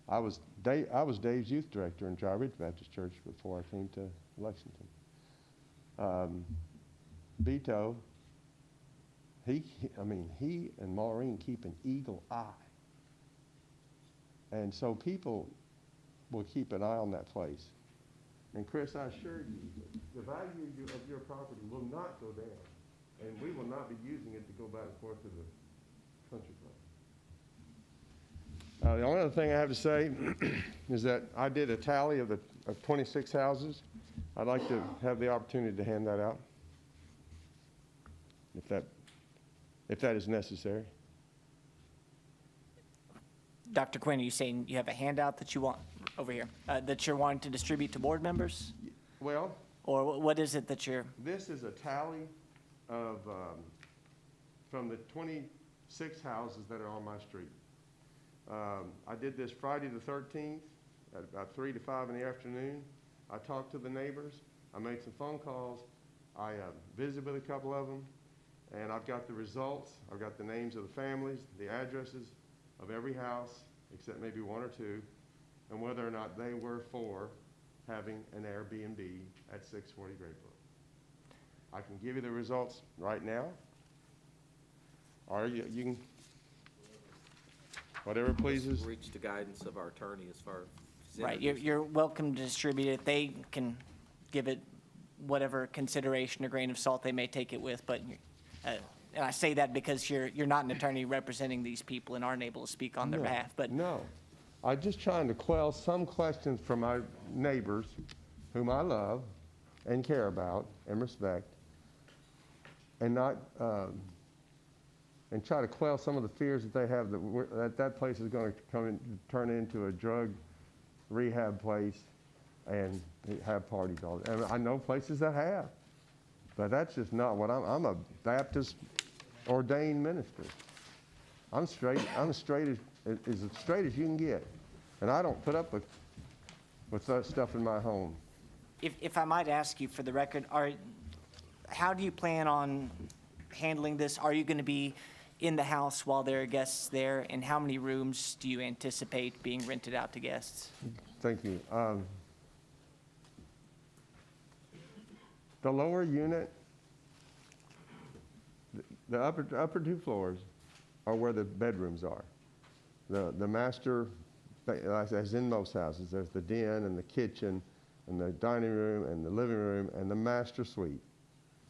I was Dave's youth director in Dry Ridge Baptist Church before I came to Lexington. Beto, he and Maureen keep an eagle eye. And so people will keep an eye on that place. And Chris, I assure you, the value of your property will not go down. And we will not be using it to go back and forth to the country club. The only other thing I have to say is that I did a tally of 26 houses. I'd like to have the opportunity to hand that out, if that is necessary. Dr. Quinn, are you saying you have a handout that you want over here, that you're wanting to distribute to board members? Well, or what is it that you're? This is a tally of from the 26 houses that are on my street. I did this Friday the 13th at about 3 to 5 in the afternoon. I talked to the neighbors. I made some phone calls. I visited with a couple of them, and I've got the results. I've got the names of the families, the addresses of every house, except maybe 1 or 2, and whether or not they were for having an Airbnb at 640 Great Brook. I can give you the results right now, or you can, whatever pleases. Reach the guidance of our attorney as far as. Right, you're welcome to distribute it. They can give it whatever consideration or grain of salt they may take it with, but and I say that because you're not an attorney representing these people and aren't able to speak on their behalf. But no, I'm just trying to quell some questions from my neighbors, whom I love and care about and respect, and not and try to quell some of the fears that they have that place is going to turn into a drug rehab place and have parties all the time. And I know places that have, but that's just not what I'm a Baptist ordained minister. I'm straight as you can get. And I don't put up with that stuff in my home. If I might ask you for the record, how do you plan on handling this? Are you going to be in the house while there are guests there? And how many rooms do you anticipate being rented out to guests? Thank you. The lower unit, the upper two floors are where the bedrooms are. The master, as in most houses, there's the den and the kitchen and the dining room and the living room and the master suite.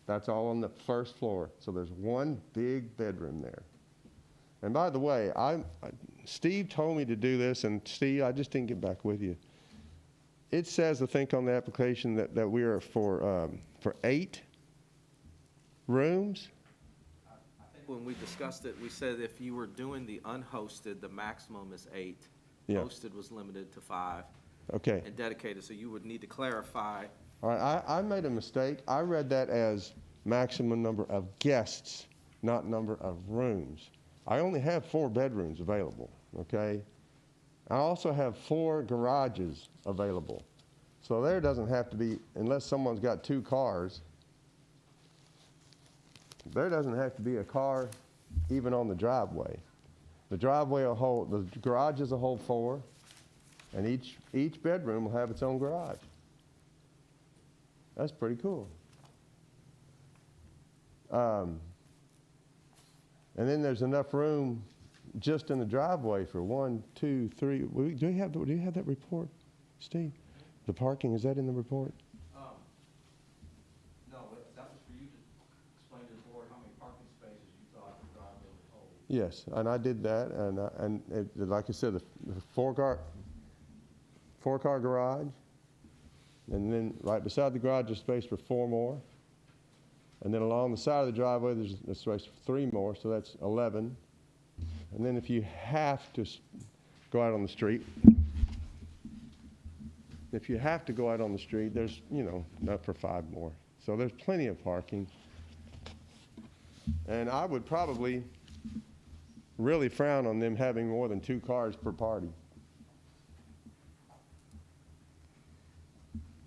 That's all on the first floor. So there's one big bedroom there. And by the way, Steve told me to do this, and Steve, I just didn't get back with you. It says, I think, on the application that we are for 8 rooms. I think when we discussed it, we said if you were doing the unhosted, the maximum is 8. Yeah. Hosted was limited to 5. Okay. And dedicated, so you would need to clarify. All right, I made a mistake. I read that as maximum number of guests, not number of rooms. I only have 4 bedrooms available, okay? I also have 4 garages available. So there doesn't have to be, unless someone's got 2 cars, there doesn't have to be a car even on the driveway. The driveway will hold, the garages will hold 4, and each bedroom will have its own garage. That's pretty cool. And then there's enough room just in the driveway for 1, 2, 3. Do you have that report, Steve? The parking, is that in the report? No, that was for you to explain to the board how many parking spaces you thought the driveway would hold. Yes, and I did that, and like I said, the 4-car garage, and then right beside the garage there's space for 4 more. And then along the side of the driveway, there's space for 3 more, so that's 11. And then if you have to go out on the street, there's, enough for 5 more. So there's plenty of parking. And I would probably really frown on them having more than 2 cars per party.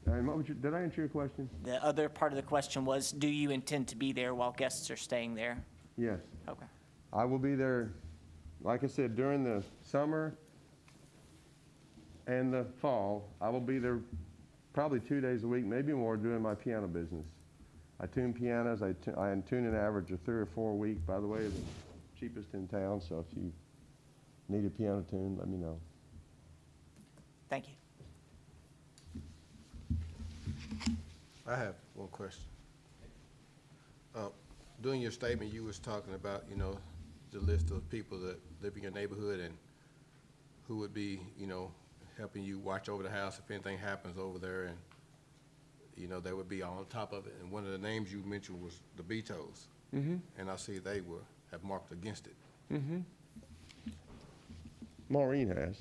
And did I answer your question? The other part of the question was, do you intend to be there while guests are staying there? Yes. Okay. I will be there, like I said, during the summer and the fall. I will be there probably 2 days a week, maybe more, doing my piano business. I tune pianos. I tune an average of 3 or 4 a week. By the way, the cheapest in town, so if you need a piano tune, let me know. Thank you. I have one question. During your statement, you was talking about, the list of people that live in your neighborhood and who would be, helping you watch over the house if anything happens over there, and, they would be on top of it. And one of the names you mentioned was the Betos. Mm-hmm. And I see they have marked against it. Mm-hmm. Maureen has.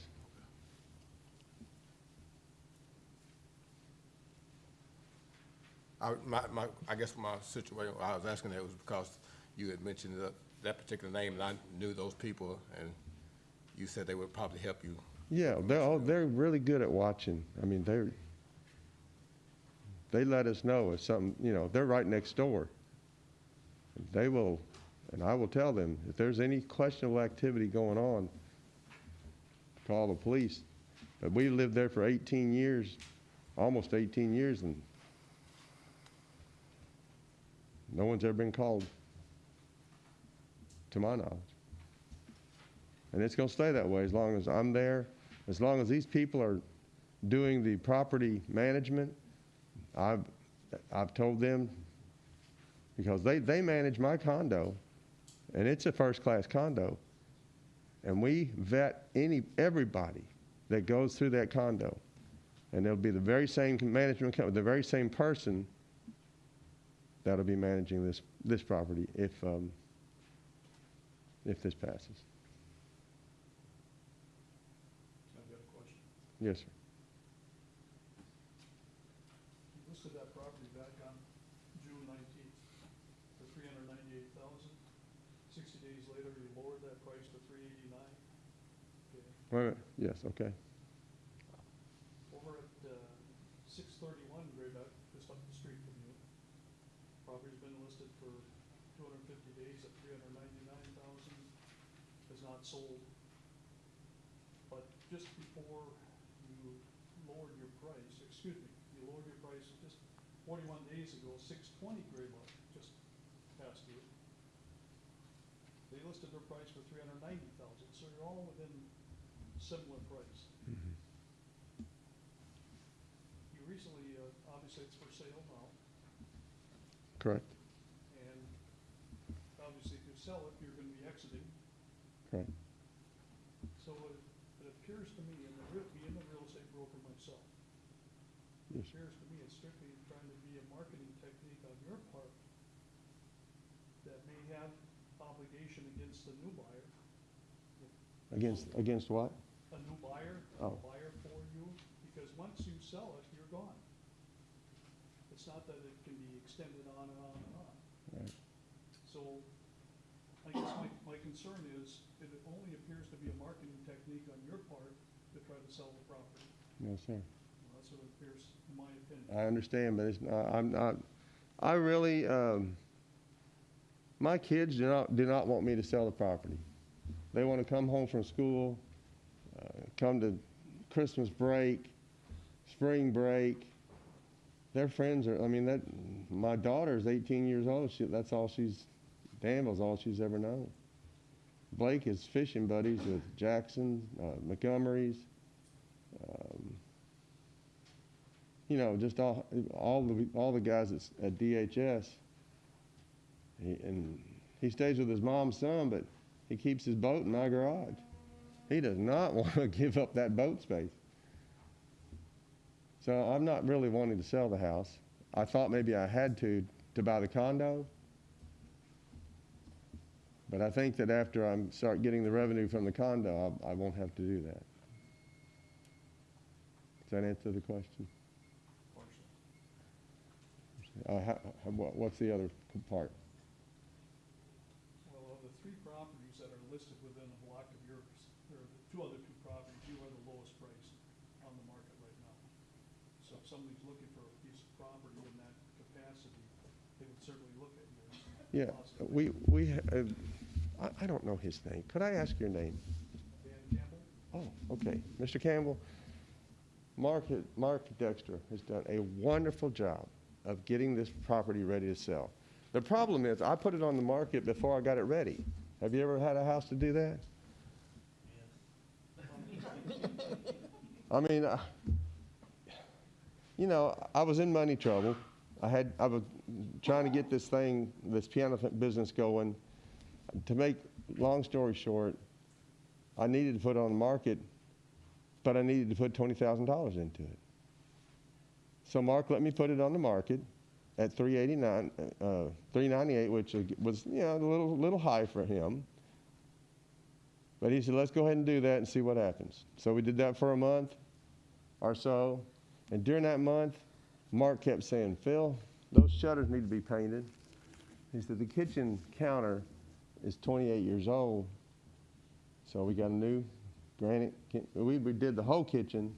I guess my situation, I was asking that was because you had mentioned that particular name, and I knew those people, and you said they would probably help you. Yeah, they're really good at watching. I mean, they let us know if something, they're right next door. They will, and I will tell them, if there's any questionable activity going on, call the police. But we lived there for 18 years, almost 18 years, and no one's ever been called, to my knowledge. And it's going to stay that way as long as I'm there, as long as these people are doing the property management. I've told them, because they manage my condo, and it's a first-class condo, and we vet everybody that goes through that condo, and it'll be the very same management company, the very same person that'll be managing this property if this passes. I've got a question. Yes, sir. You listed that property back on June 19th for $398,000. 60 days later, you lowered that price to $389. Okay. Wait a minute. Yes, okay. 631 Graybuck, just up the street from you. Property's been listed for 250 days at 399,000, is not sold. But just before you lowered your price, excuse me, you lowered your price just 41 days ago, 620 Graybuck, just past you. They listed their price for 390,000, so you're all within similar price. You recently, obviously it's for sale now, Correct, and obviously if you sell it, you're gonna be exiting. correct. So it appears to me, and being a real estate broker myself, it Yes. appears to me it's strictly trying to be a marketing technique on your part that may have obligation against the new buyer. Against what? A new buyer, Oh. a buyer for you, because once you sell it, you're gone. It's not that it can be extended on and on and on. Right. So I guess my concern is that it only appears to be a marketing technique on your part to try to sell the property. No, sir. Well, that's what it appears, in my opinion. I understand, but it's not, I'm not, I really, my kids do not want me to sell the property. They want to come home from school, come to Christmas break, spring break. Their friends are, I mean, my daughter's 18 years old. Danville's all she's ever known. Blake is fishing buddies with Jackson, Montgomery's, you know, just all the guys at DHS. And he stays with his mom's son, but he keeps his boat in my garage. He does not want to give up that boat space. So I'm not really wanting to sell the house. I thought maybe I had to buy the condo. But I think that after I start getting the revenue from the condo, I won't have to do that. Does that answer the question? What's the other part? Well, of the three properties that are listed within a block of yours, there are the two properties, you are the lowest price on the market right now. So if somebody's looking for a piece of property in that capacity, they would certainly look at yours. Yeah, I don't know his name. Could I ask your name? Dan Campbell? Oh, okay. Mr. Campbell, Mark Dexter has done a wonderful job of getting this property ready to sell. The problem is, I put it on the market before I got it ready. Have you ever had a house to do that? I mean, you know, I was in money trouble. I was trying to get this piano business going. To make long story short, I needed to put it on the market, but I needed to put $20,000 into it. So Mark let me put it on the market at $398, which was, you know, a little high for him. But he said, let's go ahead and do that and see what happens. So we did that for a month or so. And during that month, Mark kept saying, Phil, those shutters need to be painted. He said, the kitchen counter is 28 years old. So we got a new granite, we did the whole kitchen.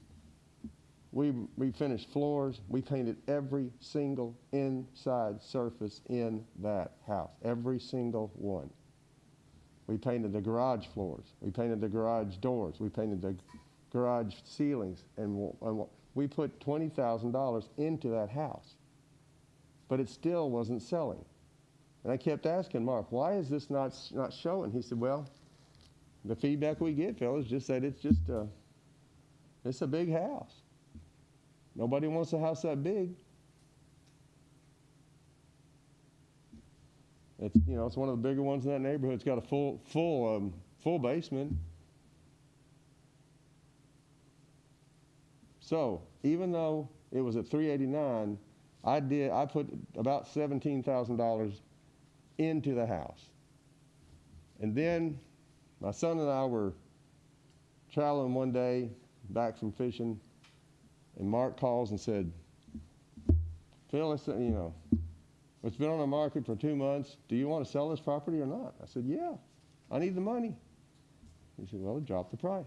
We finished floors. We painted every single inside surface in that house, every single one. We painted the garage floors. We painted the garage doors. We painted the garage ceilings. And we put $20,000 into that house. But it still wasn't selling. And I kept asking Mark, why is this not showing? He said, well, the feedback we get, Phil, is just that it's a big house. Nobody wants a house that big. It's, you know, it's one of the bigger ones in that neighborhood. It's got a full basement. So even though it was at $389, I put about $17,000 into the house. And then my son and I were traveling one day back from fishing, and Mark calls and said, Phil, it's been on the market for 2 months. Do you want to sell this property or not? I said, yeah, I need the money. He said, well, drop the price.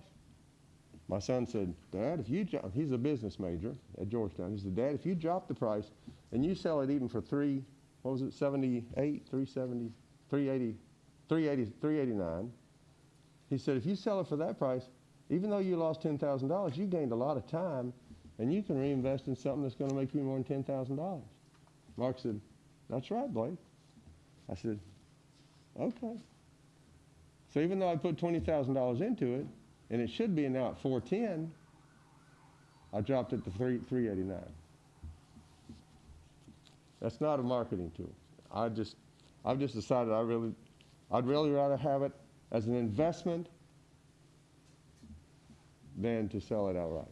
My son said, Dad, if you drop, he's a business major at Georgetown. He said, Dad, if you drop the price and you sell it even for 389. He said, if you sell it for that price, even though you lost $10,000, you gained a lot of time, and you can reinvest in something that's going to make you more than $10,000. Mark said, that's right, Blake. I said, okay. So even though I put $20,000 into it, and it should be now at $410, I dropped it to $389. That's not a marketing tool. I've just decided I'd really rather have it as an investment than to sell it outright.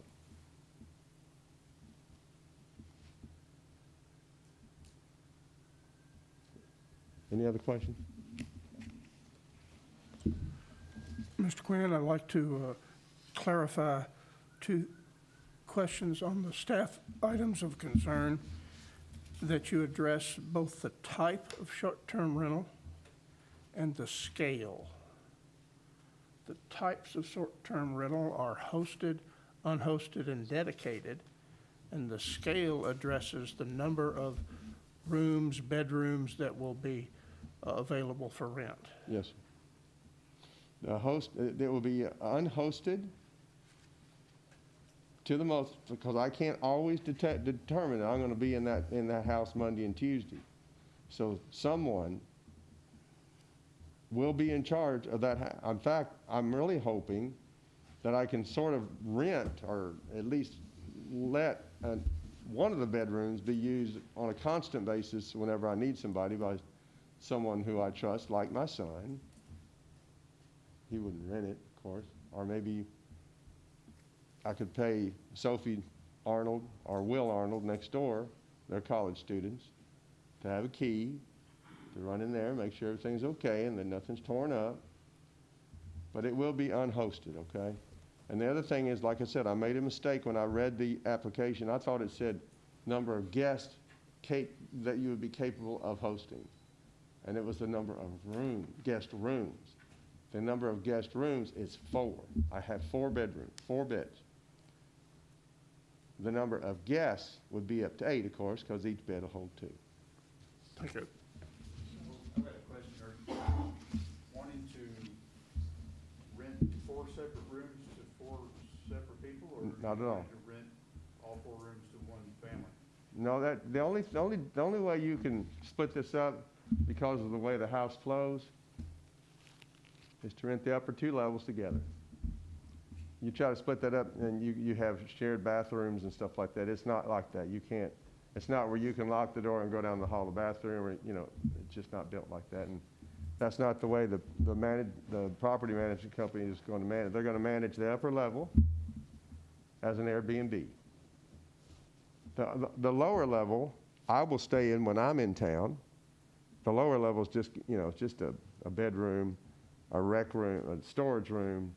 Any other questions? Mr. Quinn, I'd like to clarify 2 questions on the staff items of concern, that you address both the type of short-term rental and the scale. The types of short-term rental are hosted, unhosted, and dedicated, and the scale addresses the number of rooms, bedrooms that will be available for rent. Yes, sir. The host, it will be unhosted to the most, because I can't always determine that I'm going to be in that house Monday and Tuesday. So someone will be in charge of that. In fact, I'm really hoping that I can sort of rent, or at least let one of the bedrooms be used on a constant basis whenever I need somebody by someone who I trust, like my son. He wouldn't rent it, of course. Or maybe I could pay Sophie Arnold or Will Arnold next door, they're college students, to have a key, to run in there, make sure everything's okay and that nothing's torn up. But it will be unhosted, okay? And the other thing is, like I said, I made a mistake when I read the application. I thought it said number of guests that you would be capable of hosting. And it was the number of guest rooms. The number of guest rooms is 4. I have 4 bedrooms, 4 beds. The number of guests would be up to 8, of course, because each bed will hold 2. Thank you. So I've got a question. Are you wanting to rent 4 separate rooms to 4 separate people, or Not at all. are you wanting to rent all 4 rooms to one family? No, the only way you can split this up, because of the way the house flows, is to rent the upper 2 levels together. You try to split that up and you have shared bathrooms and stuff like that. It's not like that. You can't, it's not where you can lock the door and go down the hall to the bathroom, or, you know, it's just not built like that. And that's not the way the property management company is going to manage. They're going to manage the upper level as an Airbnb. The lower level, I will stay in when I'm in town. The lower level is just, you know, it's just a bedroom, a rec room, a storage room,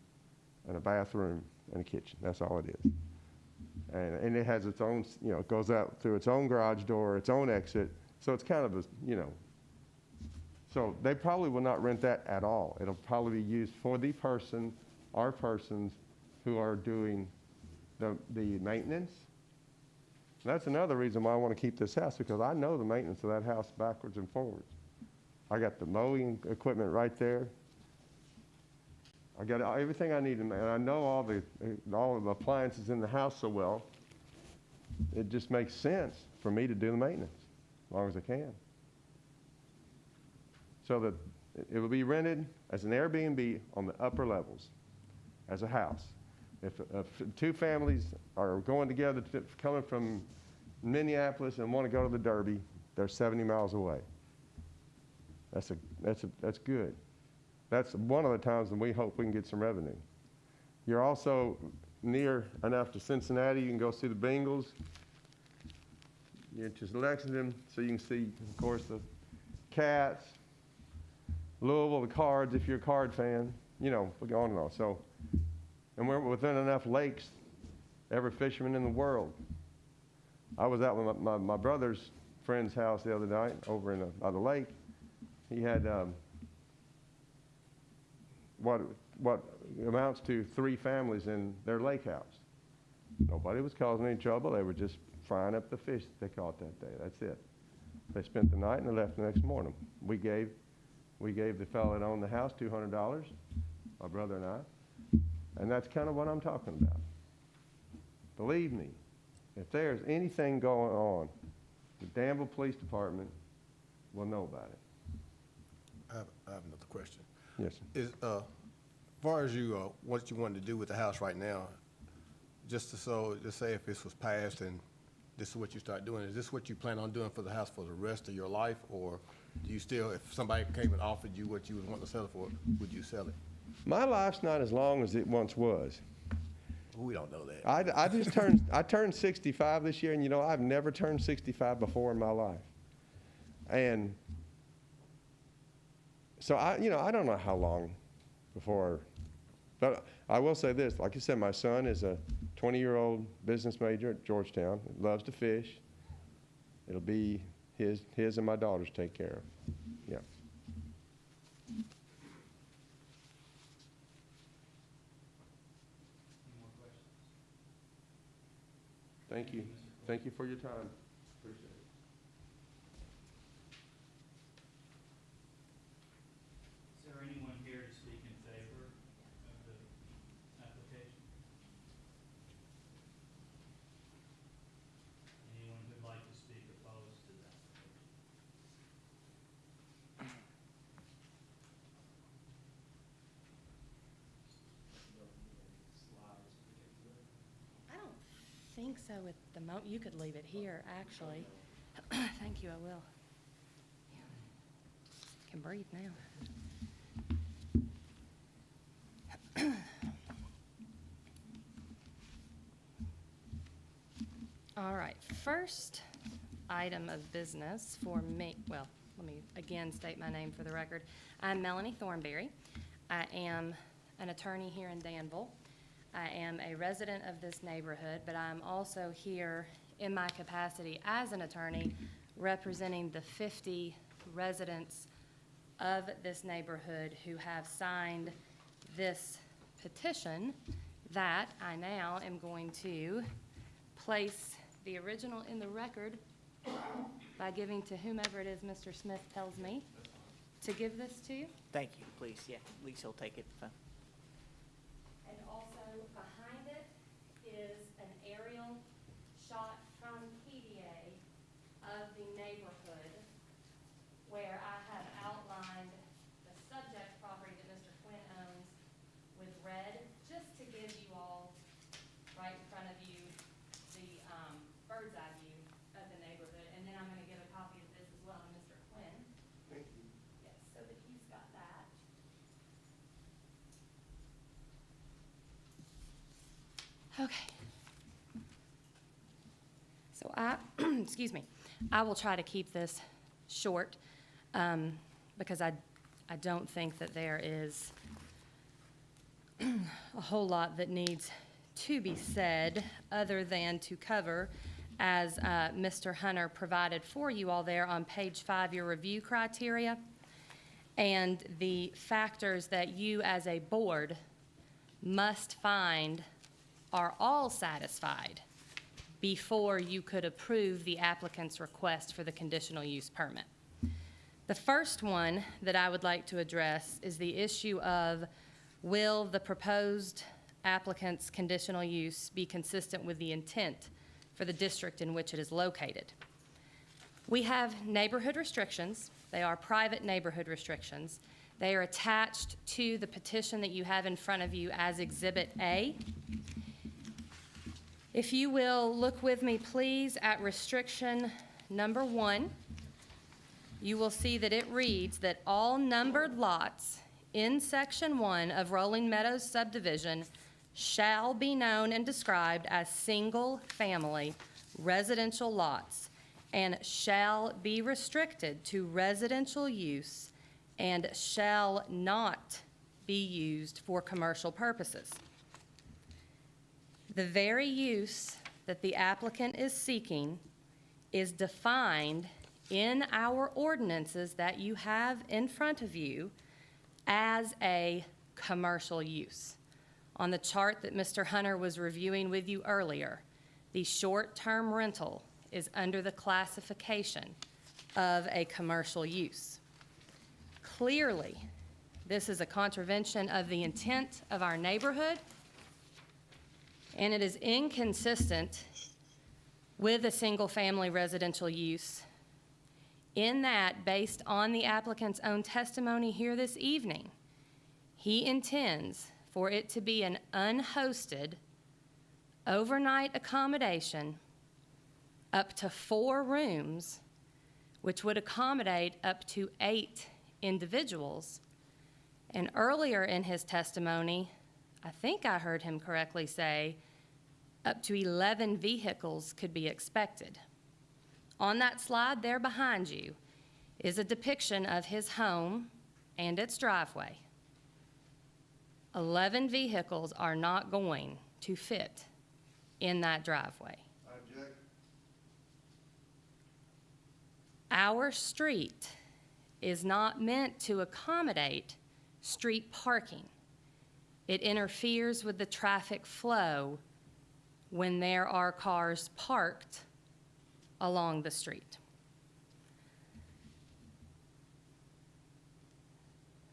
and a bathroom and a kitchen. That's all it is. And it has its own, you know, it goes out through its own garage door, its own exit. So it's kind of a, you know, so they probably will not rent that at all. It'll probably be used for the person or persons who are doing the maintenance. That's another reason why I want to keep this house, because I know the maintenance of that house backwards and forwards. I got the mowing equipment right there. I got everything I need, and I know all of the appliances in the house so well. It just makes sense for me to do the maintenance as long as I can. So that it will be rented as an Airbnb on the upper levels, as a house. If 2 families are going together, coming from Minneapolis and want to go to the Derby, they're 70 miles away. That's good. That's one of the times when we hope we can get some revenue. You're also near enough to Cincinnati. You can go see the Bengals. You're to Lexington, so you can see, of course, the Cats. Louisville, the Cards, if you're a Card fan. You know, on and on. So, and we're within enough lakes, every fisherman in the world. I was out with my brother's friend's house the other night over by the lake. He had what amounts to 3 families in their lake house. Nobody was causing any trouble. They were just frying up the fish that they caught that day. That's it. They spent the night and they left the next morning. We gave the fellow that owned the house $200, my brother and I, and that's kind of what I'm talking about. Believe me, if there's anything going on, the Danville Police Department will know about it. I have another question. Yes, sir. Is, as far as you, what you wanted to do with the house right now, just say if this was passed and this is what you start doing, is this what you plan on doing for the house for the rest of your life? Or do you still, if somebody came and offered you what you would want to sell it for, would you sell it? My life's not as long as it once was. We don't know that. I turned 65 this year, and you know, I've never turned 65 before in my life. And so I don't know how long before, but I will say this, like you said, my son is a 20-year-old business major at Georgetown, loves to fish. It'll be his and my daughter's take care of. Yeah. Any more questions? Thank you. Thank you for your time. Appreciate it. Is there anyone here to speak in favor of the application? Anyone who'd like to speak opposed to the application? I don't think so at the moment. You could leave it here, actually. Thank you, I will. Can breathe now. All right, first item of business for me, well, let me again state my name for the record. I'm Melanie Thornberry. I am an attorney here in Danville. I am a resident of this neighborhood, but I'm also here in my capacity as an attorney representing the 50 residents of this neighborhood who have signed this petition that I now am going to place the original in the record by giving to whomever it is Mr. Smith tells me to give this to. Thank you, please, yeah, Lisa will take it. And also behind it is an aerial shot from PDA of the neighborhood where I have outlined the subject property that Mr. Quinn owns with red, just to give you all right in front of you the bird's eye view of the neighborhood. And then I'm going to give a copy of this as well to Mr. Quinn. Thank you. Yes, so that he's got that. Okay. So I, excuse me, I will try to keep this short because I don't think that there is a whole lot that needs to be said other than to cover, as Mr. Hunter provided for you all there on page 5, your review criteria and the factors that you as a board must find are all satisfied before you could approve the applicant's request for the conditional use permit. The first one that I would like to address is the issue of, will the proposed applicant's conditional use be consistent with the intent for the district in which it is located? We have neighborhood restrictions. They are private neighborhood restrictions. They are attached to the petition that you have in front of you as Exhibit A. If you will look with me, please, at restriction number 1, you will see that it reads that all numbered lots in Section 1 of Rolling Meadows subdivision shall be known and described as single-family residential lots and shall be restricted to residential use and shall not be used for commercial purposes. The very use that the applicant is seeking is defined in our ordinances that you have in front of you as a commercial use. On the chart that Mr. Hunter was reviewing with you earlier, the short-term rental is under the classification of a commercial use. Clearly, this is a contravention of the intent of our neighborhood, and it is inconsistent with a single-family residential use in that, based on the applicant's own testimony here this evening, he intends for it to be an unhosted overnight accommodation up to 4 rooms, which would accommodate up to 8 individuals. And earlier in his testimony, I think I heard him correctly say, up to 11 vehicles could be expected. On that slide there behind you is a depiction of his home and its driveway. 11 vehicles are not going to fit in that driveway. Our street is not meant to accommodate street parking. It interferes with the traffic flow when there are cars parked along the street.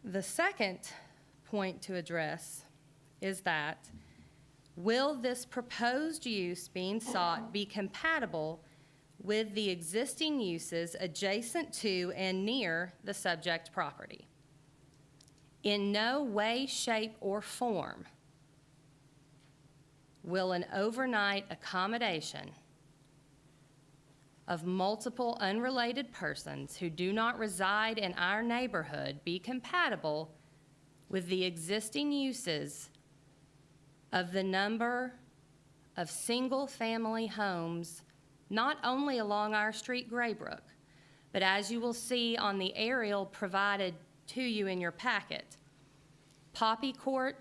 The second point to address is that, will this proposed use being sought be compatible with the existing uses adjacent to and near the subject property? In no way, shape, or form will an overnight accommodation of multiple unrelated persons who do not reside in our neighborhood be compatible with the existing uses of the number of single-family homes, not only along our street, Graybrook, but as you will see on the aerial provided to you in your packet, Poppy Court,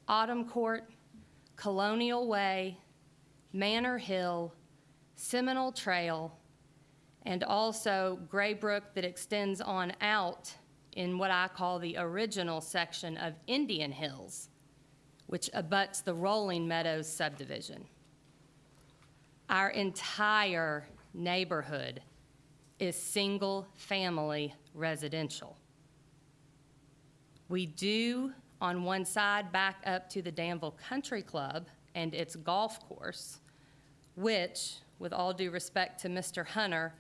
Autumn Court, Colonial Way, Manor Hill, Seminole Trail, and also Graybrook that extends on out in what I call the original section of Indian Hills, which abuts the Rolling Meadows subdivision. Our entire neighborhood is single-family residential. We do, on one side, back up to the Danville Country Club and its golf course, which, with all due respect to Mr. Hunter,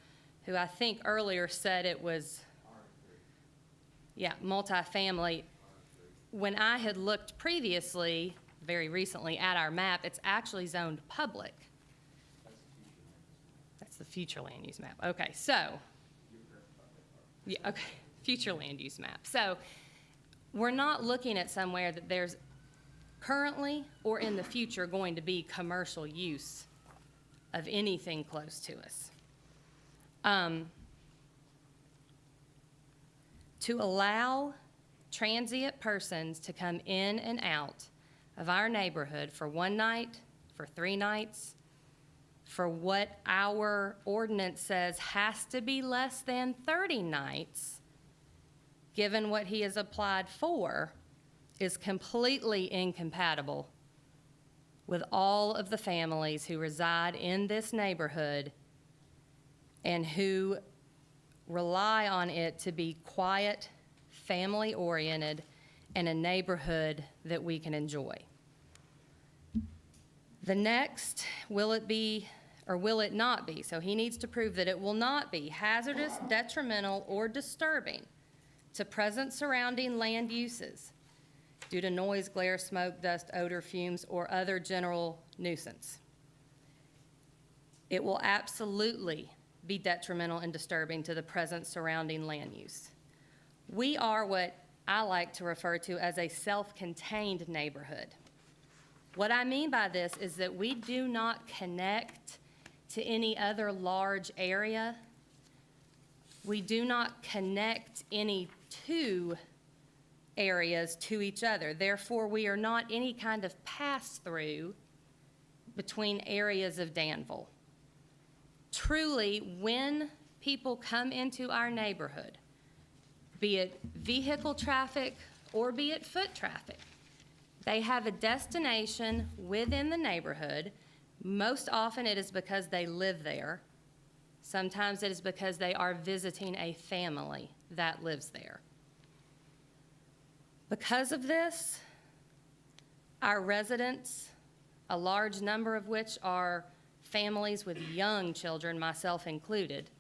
who I think earlier said it was, yeah, multifamily. When I had looked previously, very recently, at our map, it's actually zoned public. That's the future land use map. Okay, so, yeah, okay, future land use map. So, we're not looking at somewhere that there's currently or in the future going to be commercial use of anything close to us. To allow transient persons to come in and out of our neighborhood for 1 night, for 3 nights, for what our ordinance says has to be less than 30 nights, given what he has applied for, is completely incompatible with all of the families who reside in this neighborhood and who rely on it to be quiet, family-oriented, and a neighborhood that we can enjoy. The next, will it be or will it not be? So he needs to prove that it will not be hazardous, detrimental, or disturbing to present surrounding land uses due to noise, glare, smoke, dust, odor, fumes, or other general nuisance. It will absolutely be detrimental and disturbing to the present surrounding land use. We are what I like to refer to as a self-contained neighborhood. What I mean by this is that we do not connect to any other large area. We do not connect any 2 areas to each other. Therefore, we are not any kind of pass-through between areas of Danville. Truly, when people come into our neighborhood, be it vehicle traffic or be it foot traffic. They have a destination within the neighborhood. Most often it is because they live there. Sometimes it is because they are visiting a family that lives there. Because of this, our residents, a large number of which are families with young children, myself included,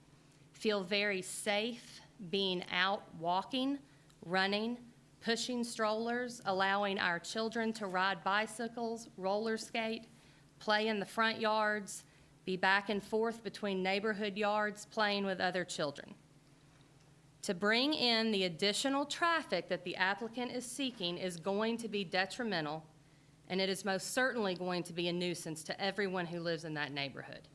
feel very safe being out walking, running, pushing strollers, allowing our children to ride bicycles, roller skate, play in the front yards, be back and forth between neighborhood yards, playing with other children. To bring in the additional traffic that the applicant is seeking is going to be detrimental, and it is most certainly going to be a nuisance to everyone who lives in that neighborhood.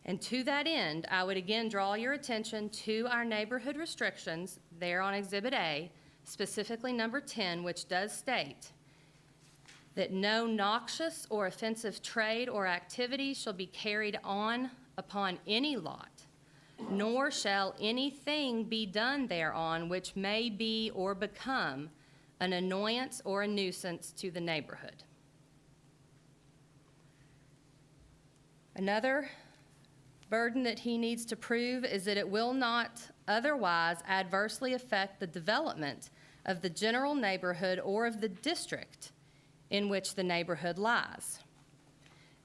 And to that end, I would again draw your attention to our neighborhood restrictions there on Exhibit A, specifically number 10, which does state that no noxious or offensive trade or activity shall be carried on upon any lot, nor shall anything be done thereon which may be or become an annoyance or a nuisance to the neighborhood. Another burden that he needs to prove is that it will not otherwise adversely affect the development of the general neighborhood or of the district in which the neighborhood lies.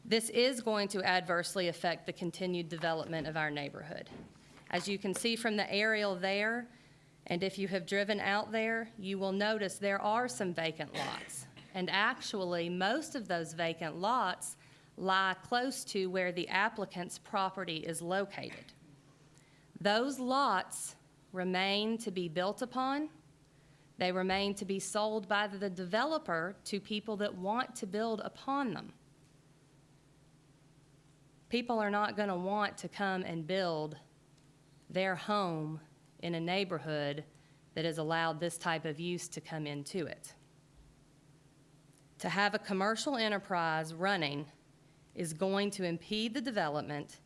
This is going to adversely affect the continued development of our neighborhood. As you can see from the aerial there, and if you have driven out there, you will notice there are some vacant lots. And actually, most of those vacant lots lie close to where the applicant's property is located. Those lots remain to be built upon. They remain to be sold by the developer to people that want to build upon them. People are not going to want to come and build their home in a neighborhood that has allowed this type of use to come into it. To have a commercial enterprise running is going to impede the development,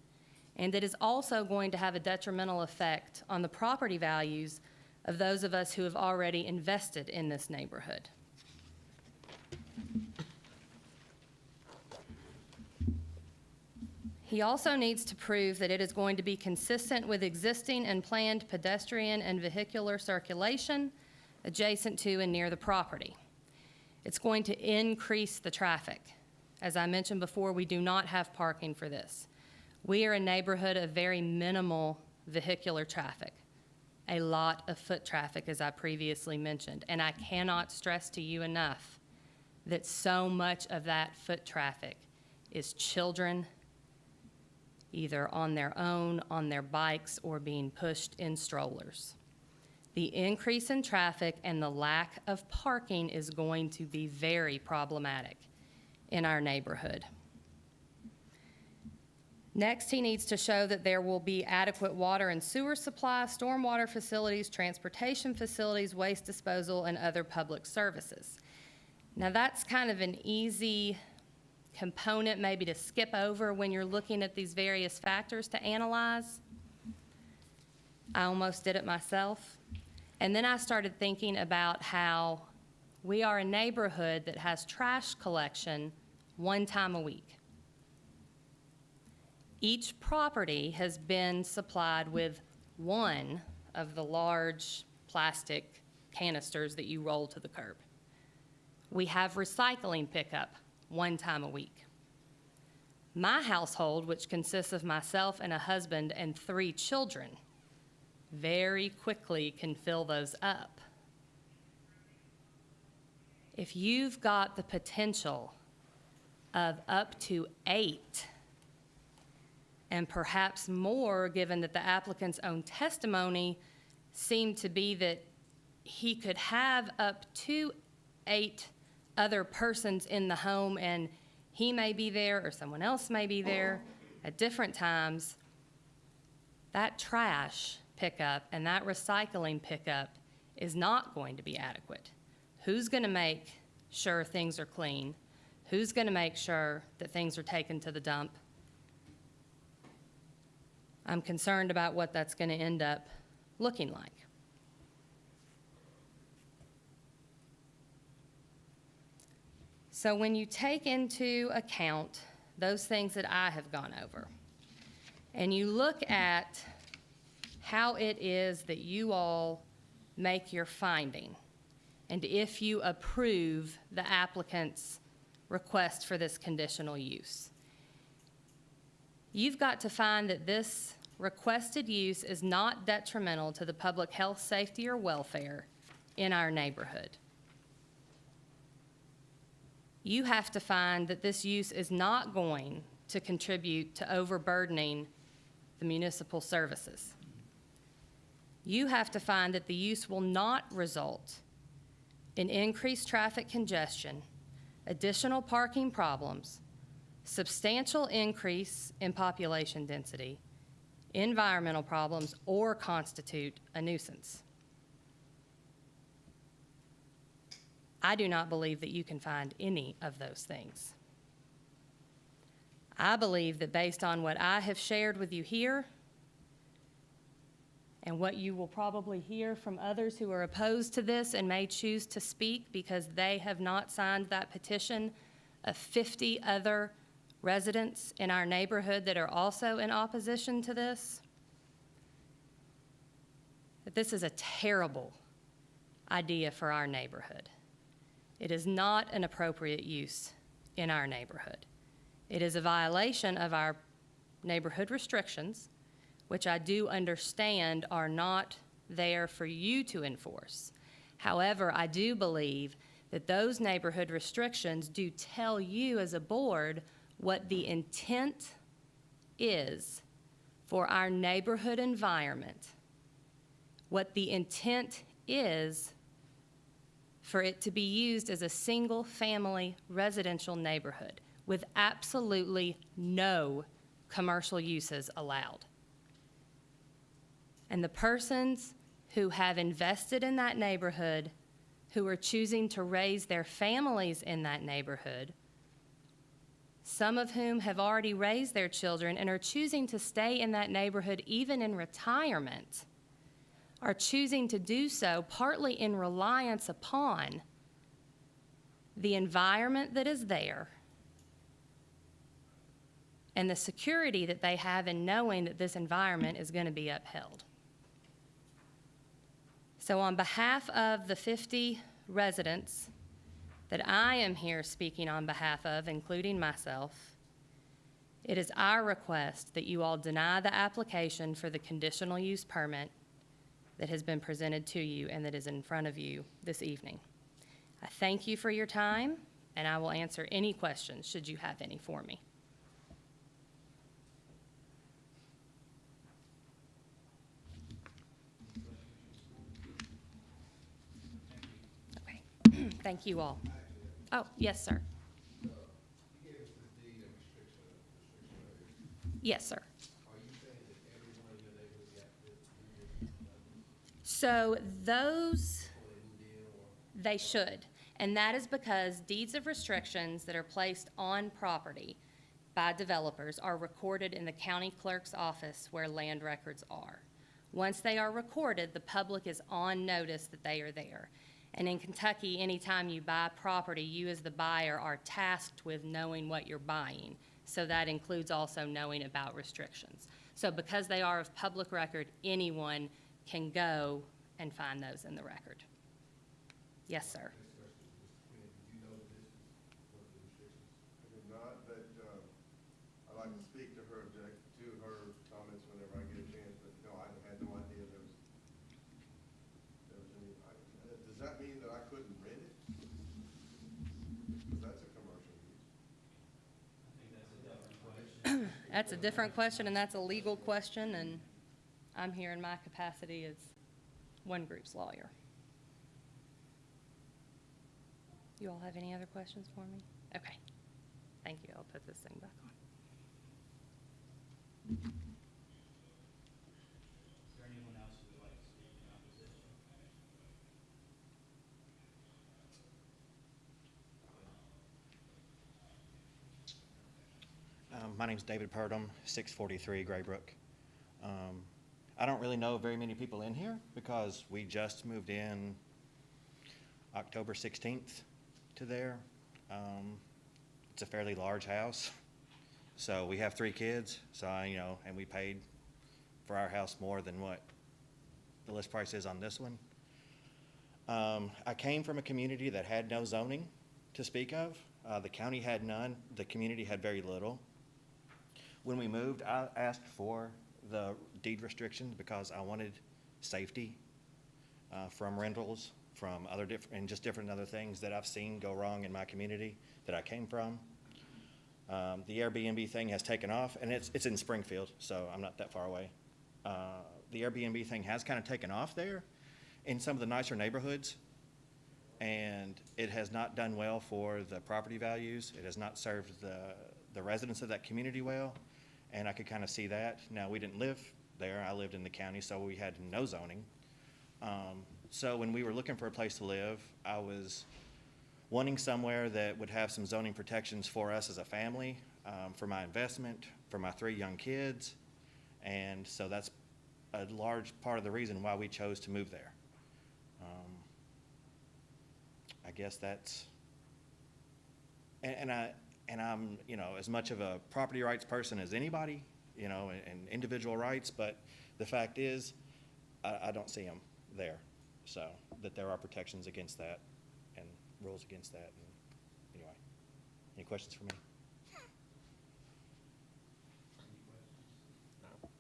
and it is also going to have a detrimental effect on the property values of those of us who have already invested in this neighborhood. He also needs to prove that it is going to be consistent with existing and planned pedestrian and vehicular circulation adjacent to and near the property. It's going to increase the traffic. As I mentioned before, we do not have parking for this. We are a neighborhood of very minimal vehicular traffic, a lot of foot traffic, as I previously mentioned, and I cannot stress to you enough that so much of that foot traffic is children, either on their own, on their bikes, or being pushed in strollers. The increase in traffic and the lack of parking is going to be very problematic in our neighborhood. Next, he needs to show that there will be adequate water and sewer supply, stormwater facilities, transportation facilities, waste disposal, and other public services. Now, that's kind of an easy component maybe to skip over when you're looking at these various factors to analyze. I almost did it myself. And then I started thinking about how we are a neighborhood that has trash collection one time a week. Each property has been supplied with one of the large plastic canisters that you roll to the curb. We have recycling pickup one time a week. My household, which consists of myself and a husband and 3 children, very quickly can fill those up. If you've got the potential of up to 8, and perhaps more, given that the applicant's own testimony seemed to be that he could have up to 8 other persons in the home, and he may be there or someone else may be there at different times, that trash pickup and that recycling pickup is not going to be adequate. Who's going to make sure things are clean? Who's going to make sure that things are taken to the dump? I'm concerned about what that's going to end up looking like. So when you take into account those things that I have gone over, and you look at how it is that you all make your finding, and if you approve the applicant's request for this conditional use, you've got to find that this requested use is not detrimental to the public health, safety, or welfare in our neighborhood. You have to find that this use is not going to contribute to overburdening the municipal services. You have to find that the use will not result in increased traffic congestion, additional parking problems, substantial increase in population density, environmental problems, or constitute a nuisance. I do not believe that you can find any of those things. I believe that based on what I have shared with you here, and what you will probably hear from others who are opposed to this and may choose to speak because they have not signed that petition of 50 other residents in our neighborhood that are also in opposition to this, that this is a terrible idea for our neighborhood. It is not an appropriate use in our neighborhood. It is a violation of our neighborhood restrictions, which I do understand are not there for you to enforce. However, I do believe that those neighborhood restrictions do tell you as a board what the intent is for our neighborhood environment, what the intent is for it to be used as a single-family residential neighborhood with absolutely no commercial uses allowed. And the persons who have invested in that neighborhood, who are choosing to raise their families in that neighborhood, some of whom have already raised their children and are choosing to stay in that neighborhood even in retirement, are choosing to do so partly in reliance upon the environment that is there and the security that they have in knowing that this environment is going to be upheld. So on behalf of the 50 residents that I am here speaking on behalf of, including myself, it is our request that you all deny the application for the conditional use permit that has been presented to you and that is in front of you this evening. I thank you for your time, and I will answer any questions should you have any for me. Okay. Thank you all. Oh, yes, sir. Yes, sir. So those, they should. And that is because deeds of restrictions that are placed on property by developers are recorded in the county clerk's office where land records are. Once they are recorded, the public is on notice that they are there. And in Kentucky, anytime you buy property, you as the buyer are tasked with knowing what you're buying. So that includes also knowing about restrictions. So because they are of public record, anyone can go and find those in the record. Yes, sir. I did not, but I'd like to speak to her comments whenever I get a chance, but no, I had no idea there was any. Does that mean that I couldn't rent it? Because that's a commercial use. I think that's a different question. That's a different question, and that's a legal question, and I'm here in my capacity as one group's lawyer. You all have any other questions for me? Okay. Thank you. I'll put this thing back on. Is there anyone else who would like to speak in opposition? My name's David Purdom, 643 Graybrook. I don't really know very many people in here because we just moved in October 16th to there. It's a fairly large house. So we have 3 kids, so and we paid for our house more than what the list price is on this one. I came from a community that had no zoning to speak of. The county had none. The community had very little. When we moved, I asked for the deed restrictions because I wanted safety from rentals, from other and just different other things that I've seen go wrong in my community that I came from. The Airbnb thing has taken off, and it's in Springfield, so I'm not that far away. The Airbnb thing has kind of taken off there in some of the nicer neighborhoods, and it has not done well for the property values. It has not served the residents of that community well, and I could kind of see that. Now, we didn't live there. I lived in the county, so we had no zoning. So when we were looking for a place to live, I was wanting somewhere that would have some zoning protections for us as a family, for my investment, for my 3 young kids. And so that's a large part of the reason why we chose to move there. I guess that's, and I'm, as much of a property rights person as anybody, and individual rights, but the fact is, I don't see them there. So that there are protections against that and rules against that. And anyway, any questions for me? Any questions? No.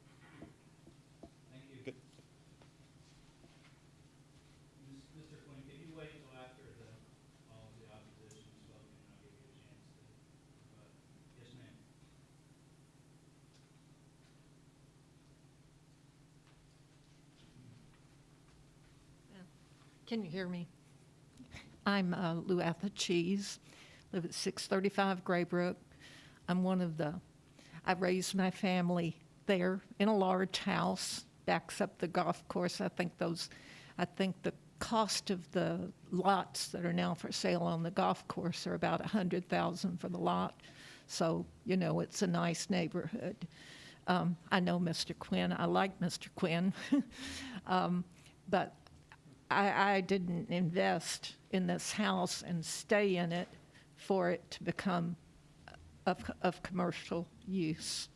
Thank you. Good. Mr. Quinn, can you wait till after all of the opposition is spoken, and I'll give you a chance to, yes, ma'am. Can you hear me? I'm Luatha Cheese, live at 635 Graybrook. I'm I raised my family there in a large house, backs up the golf course. I think the cost of the lots that are now for sale on the golf course are about $100,000 for the lot. So, it's a nice neighborhood. I know Mr. Quinn. I like Mr. Quinn. But I didn't invest in this house and stay in it for it to become of commercial use.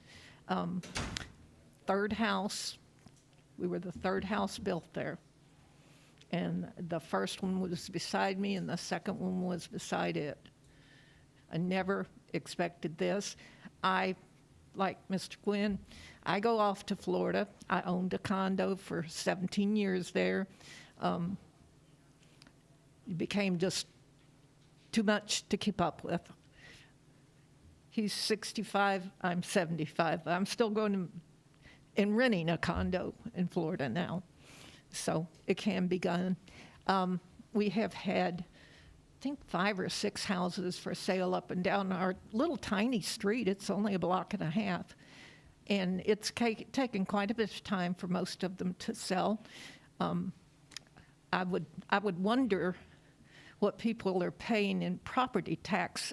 Third house, we were the 3rd house built there. And the first one was beside me and the second one was beside it. I never expected this. Like Mr. Quinn, I go off to Florida. I owned a condo for 17 years there. It became just too much to keep up with. He's 65, I'm 75. I'm still going and renting a condo in Florida now. So it can be done. We have had, I think, 5 or 6 houses for sale up and down our little tiny street. It's only a block and a half. And it's taken quite a bit of time for most of them to sell. I would wonder what people are paying in property tax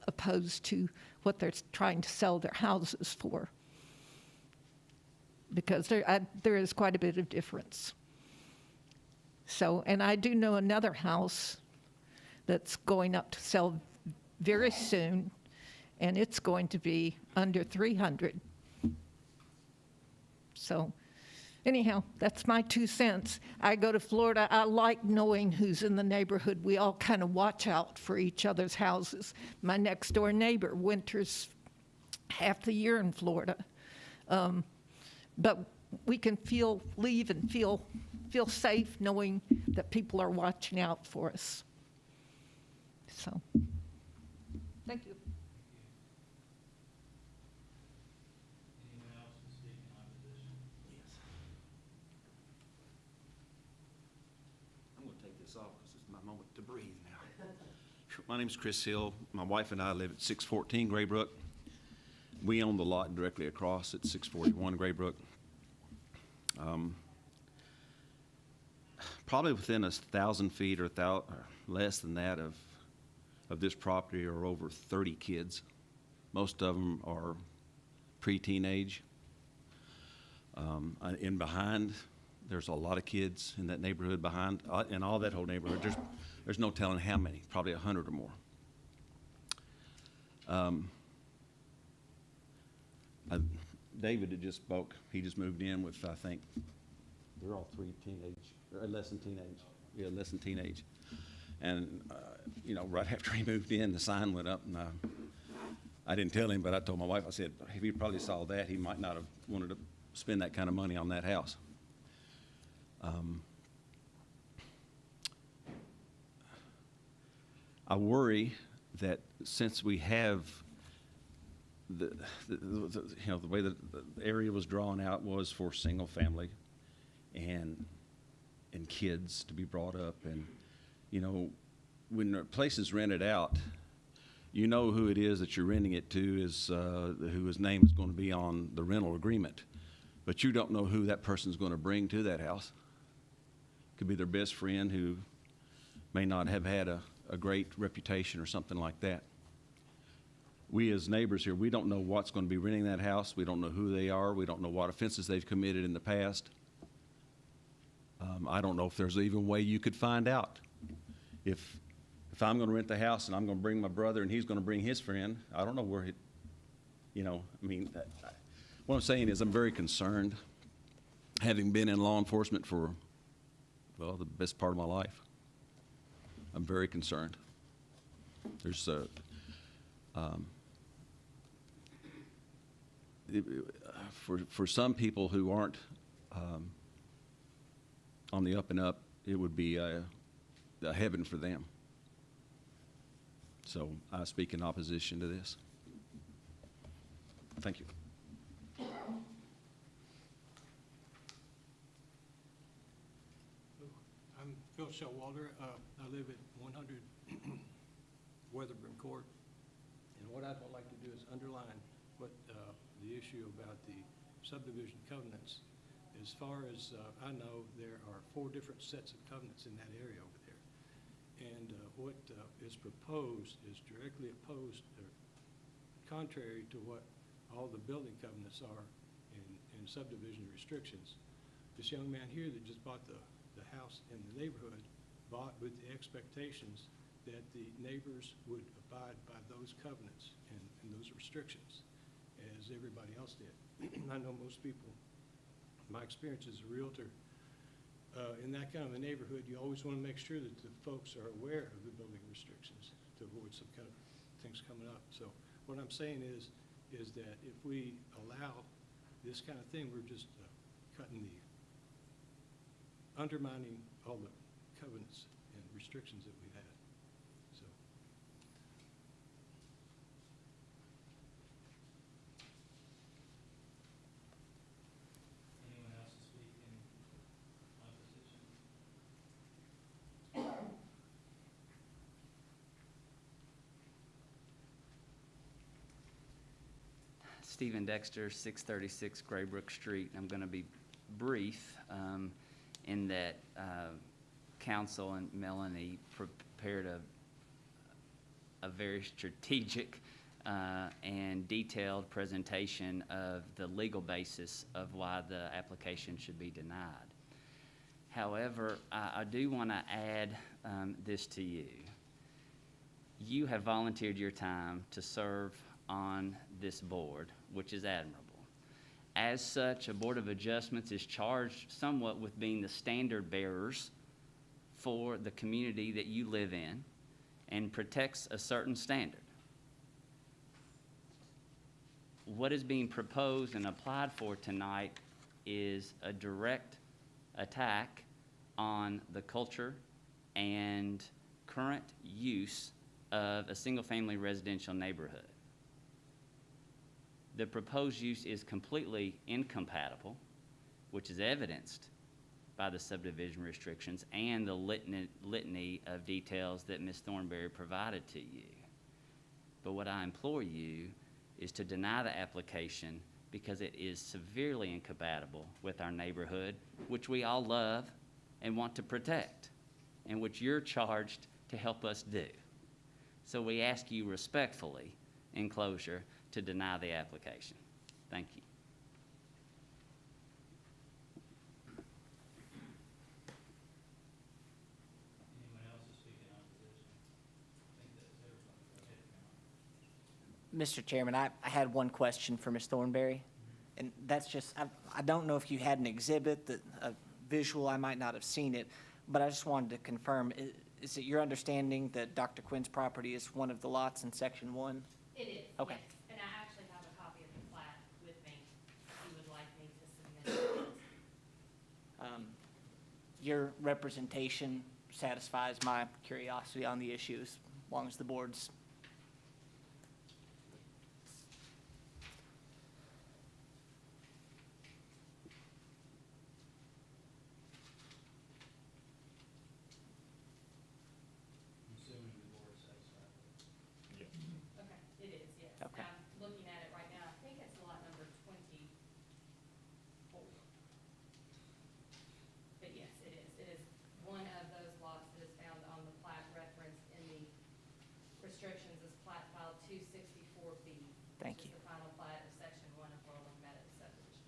opposed to what they're trying to sell their houses for, because there is quite a bit of difference. So, and I do know another house that's going up to sell very soon, and it's going to be under 300. So anyhow, that's my 2 cents. I go to Florida. I like knowing who's in the neighborhood. We all kind of watch out for each other's houses. My next door neighbor winters half the year in Florida. But we can leave and feel safe knowing that people are watching out for us. So, thank you. Anyone else to speak in opposition? Yes. I'm going to take this off because it's my moment to breathe now. My name's Chris Hill. My wife and I live at 614 Graybrook. We own the lot directly across at 641 Graybrook. Probably within 1,000 feet or less than that of this property are over 30 kids. Most of them are pre-teenage. In behind, there's a lot of kids in that neighborhood behind, in all that whole neighborhood. There's no telling how many, probably 100 or more. David had just spoke. He just moved in with, I think, they're all three teenage, or less than teenage. Yeah, less than teenage. And, you know, right after he moved in, the sign went up, and I didn't tell him, but I told my wife, I said, if he probably saw that, he might not have wanted to spend that kind of money on that house. I worry that since we have you know, the way that the area was drawn out was for single family and kids to be brought up, and, you know, when a place is rented out, you know who it is that you're renting it to is whose name is going to be on the rental agreement, but you don't know who that person's going to bring to that house. Could be their best friend who may not have had a great reputation or something like that. We as neighbors here, we don't know what's going to be renting that house. We don't know who they are. We don't know what offenses they've committed in the past. I don't know if there's even a way you could find out. If I'm going to rent the house and I'm going to bring my brother and he's going to bring his friend, I don't know where he, you know, I mean, what I'm saying is I'm very concerned, having been in law enforcement for, well, the best part of my life. I'm very concerned. There's for some people who aren't on the up and up, it would be a heaven for them. So I speak in opposition to this. Thank you. I'm Phil Showalter. I live at 100 Weatherburn Court. And what I'd like to do is underline what the issue about the subdivision covenants. As far as I know, there are 4 different sets of covenants in that area over there. And what is proposed is directly opposed or contrary to what all the building covenants are in subdivision restrictions. This young man here that just bought the house in the neighborhood bought with the expectations that the neighbors would abide by those covenants and those restrictions as everybody else did. I know most people, my experience as a realtor, in that kind of a neighborhood, you always want to make sure that the folks are aware of the building restrictions to avoid some kind of things coming up. So what I'm saying is that if we allow this kind of thing, we're just undermining all the covenants and restrictions that we've had. So. Anyone else to speak in opposition? Stephen Dexter, 636 Graybrook Street. I'm going to be brief in that council and Melanie prepared a very strategic and detailed presentation of the legal basis of why the application should be denied. However, I do want to add this to you. You have volunteered your time to serve on this board, which is admirable. As such, a Board of Adjustments is charged somewhat with being the standard bearers for the community that you live in and protects a certain standard. What is being proposed and applied for tonight is a direct attack on the culture and current use of a single-family residential neighborhood. The proposed use is completely incompatible, which is evidenced by the subdivision restrictions and the litany of details that Ms. Thornberry provided to you. But what I implore you is to deny the application because it is severely incompatible with our neighborhood, which we all love and want to protect, and which you're charged to help us do. So we ask you respectfully, in closure, to deny the application. Thank you. Anyone else to speak in opposition? I think that's everybody. Go ahead, Mr. Chairman, I had one question for Ms. Thornberry, and that's just, I don't know if you had an exhibit, a visual, I might not have seen it, but I just wanted to confirm, is it your understanding that Dr. Quinn's property is one of the lots in Section 1? It is, Okay. yes. And I actually have a copy of the plat with me, if you would like me to submit it. Your representation satisfies my curiosity on the issue, as long as the board's I'm assuming the board is satisfied. Okay, it is, yes. Okay. I'm looking at it right now. I think it's lot number 24. But yes, it is. It is one of those lots that is found on the plat referenced in the restrictions as plat file 264B. Thank Which is the final plat of Section 1 of Laurel Meadows subdivision.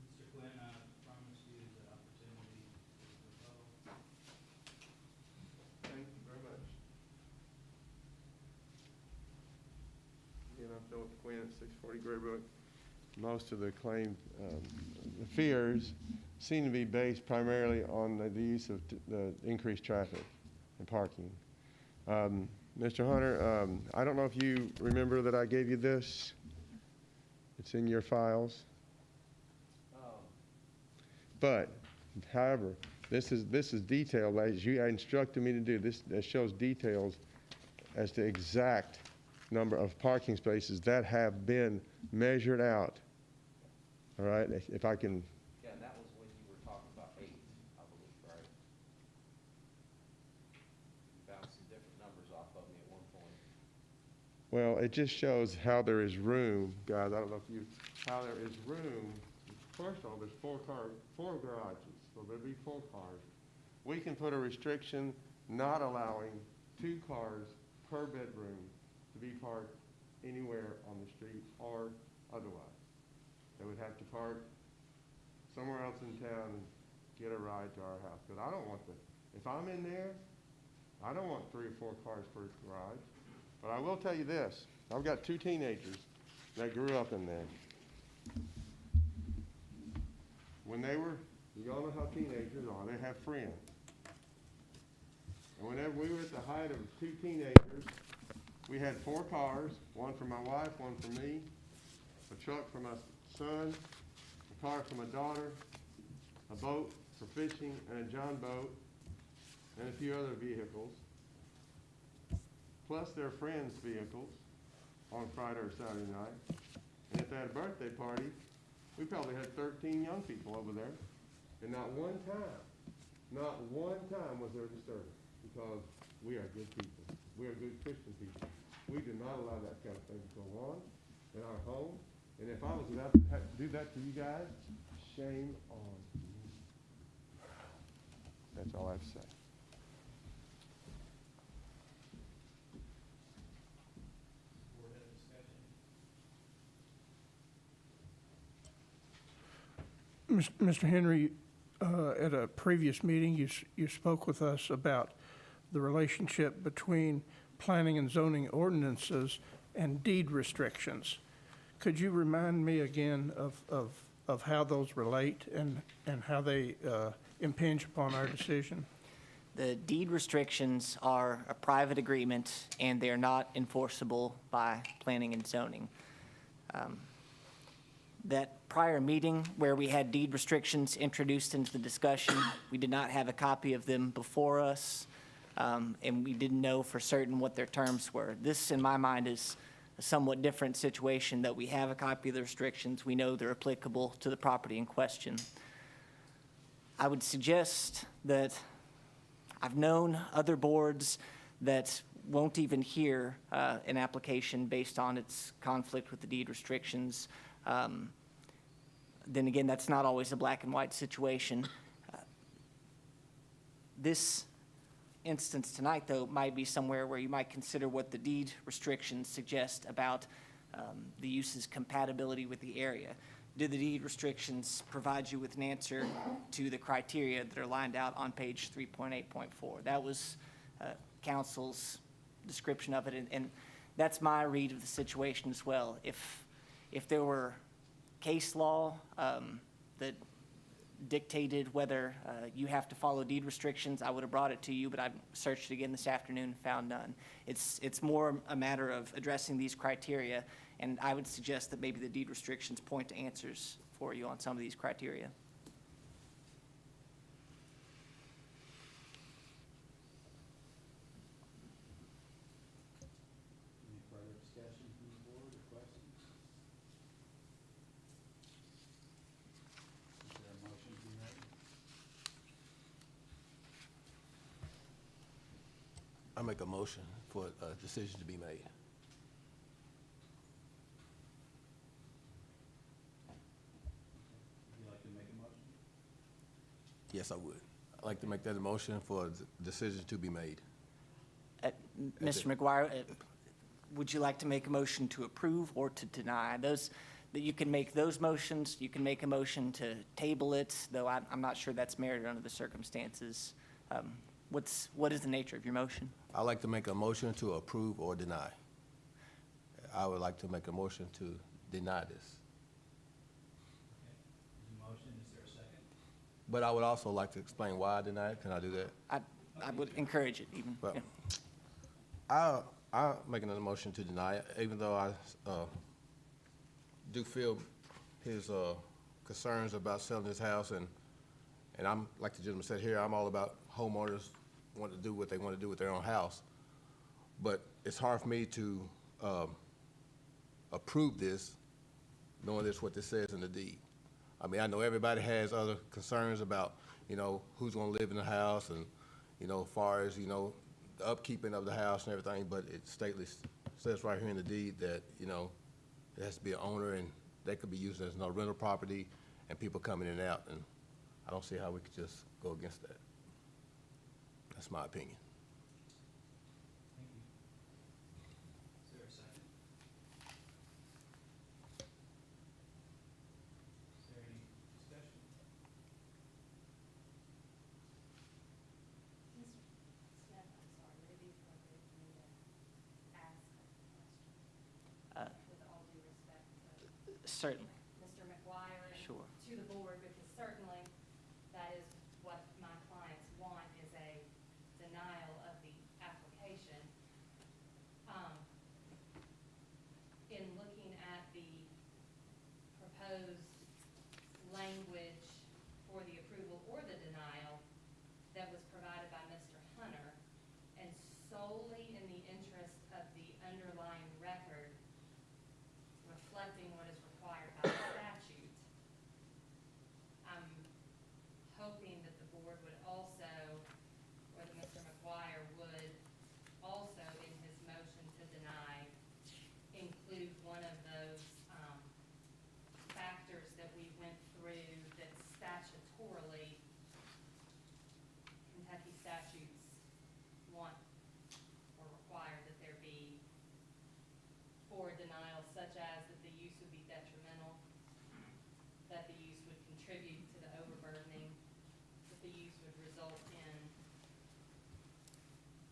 Mr. Quinn, I promise you the opportunity to rebuttal. Thank you very much. Again, I'm Phillip Quinn at 640 Graybrook. Most of the claim, the fears seem to be based primarily on the use of the increased traffic and parking. Mr. Hunter, I don't know if you remember that I gave you this. It's in your files. But, however, this is detailed as you instructed me to do. This shows details as to exact number of parking spaces that have been measured out. All right, if I can. Yeah, and that was when you were talking about 8, I believe, right? You bounced some different numbers off of me at one point. Well, it just shows how there is room, guys. I don't know if you, how there is room. First of all, there's 4 garages, so there'll be 4 cars. We can put a restriction not allowing 2 cars per bedroom to be parked anywhere on the street or otherwise. They would have to park somewhere else in town and get a ride to our house. Because I don't want if I'm in there, I don't want 3 or 4 cars per garage. But I will tell you this, I've got 2 teenagers that grew up in there. When they were, you all know how teenagers are, they have friends. And whenever we were at the height of 2 teenagers, we had 4 cars, one for my wife, one for me, a truck for my son, a car for my daughter, a boat for fishing, and a John boat, and a few other vehicles, plus their friends' vehicles on Friday or Saturday night. And if they had a birthday party, we probably had 13 young people over there. And not one time was there a disturbance, because we are good people. We are good Christian people. We do not allow that kind of thing to go on in our home. And if I was about to do that to you guys, shame on me. That's all I have to say. Board have discussion. Mr. Henry, at a previous meeting, you spoke with us about the relationship between planning and zoning ordinances and deed restrictions. Could you remind me again of how those relate and how they impinge upon our decision? The deed restrictions are a private agreement, and they are not enforceable by planning and zoning. That prior meeting where we had deed restrictions introduced into the discussion, we did not have a copy of them before us, and we didn't know for certain what their terms were. This, in my mind, is a somewhat different situation, that we have a copy of the restrictions. We know they're applicable to the property in question. I would suggest that I've known other boards that won't even hear an application based on its conflict with the deed restrictions. Then again, that's not always a black and white situation. This instance tonight, though, might be somewhere where you might consider what the deed restrictions suggest about the use's compatibility with the area. Do the deed restrictions provide you with an answer to the criteria that are lined out on page 3.8.4? That was council's description of it, and that's my read of the situation as well. If there were case law that dictated whether you have to follow deed restrictions, I would have brought it to you, but I searched it again this afternoon and found none. It's more a matter of addressing these criteria, and I would suggest that maybe the deed restrictions point to answers for you on some of these criteria. Any further discussion from the board or questions? Is there a motion to be made? I make a motion for a decision to be made. Would you like to make a motion? Yes, I would. I'd like to make that a motion for a decision to be made. Mr. McGuire, would you like to make a motion to approve or to deny? Those, that you can make those motions, you can make a motion to table it, though I'm not sure that's merited under the circumstances. What is the nature of your motion? I'd like to make a motion to approve or deny. I would like to make a motion to deny this. Okay. There's a motion, is there a second? But I would also like to explain why I deny it. Can I do that? I would encourage it even. Well, Yeah. I'll make another motion to deny it, even though I do feel his concerns about selling his house, and I'm, like the gentleman said here, I'm all about homeowners wanting to do what they want to do with their own house. But it's hard for me to approve this, knowing this what this says in the deed. I mean, I know everybody has other concerns about, who's going to live in the house and, as far as, the upkeeping of the house and everything, but it says right here in the deed that, it has to be an owner, and that could be used as no rental property and people coming in and out, and I don't see how we could just go against that. That's my opinion. Thank you. Is there a second? Is there any discussion? Mr. Smith, I'm sorry, would it be appropriate for me to ask a question? With all due respect to Certainly. Mr. McGuire and Sure. to the board, because certainly that is what my clients want, is a denial of the application. In looking at the proposed language for the approval or the denial that was provided by Mr. Hunter, and solely in the interest of the underlying record reflecting what is required by statute, I'm hoping that the board would also, or that Mr. McGuire would also, in his motion to deny, include one of those factors that we went through that statutorily Kentucky statutes want or require that there be for denial, such as that the use would be detrimental, that the use would contribute to the overburdening, that the use would result in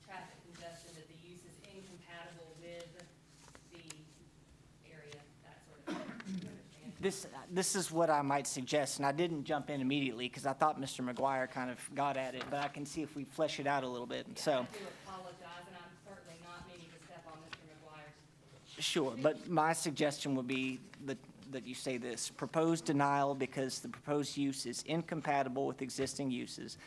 traffic congestion, that the use is incompatible with the area, that sort of thing. You understand? This is what I might suggest, and I didn't jump in immediately because I thought Mr. McGuire kind of got at it, but I can see if we flesh it out a little bit. Yeah, So, I do apologize, and I'm certainly not meaning to step on Mr. McGuire's. sure, but my suggestion would be that you say this: proposed denial because the proposed use is incompatible with existing uses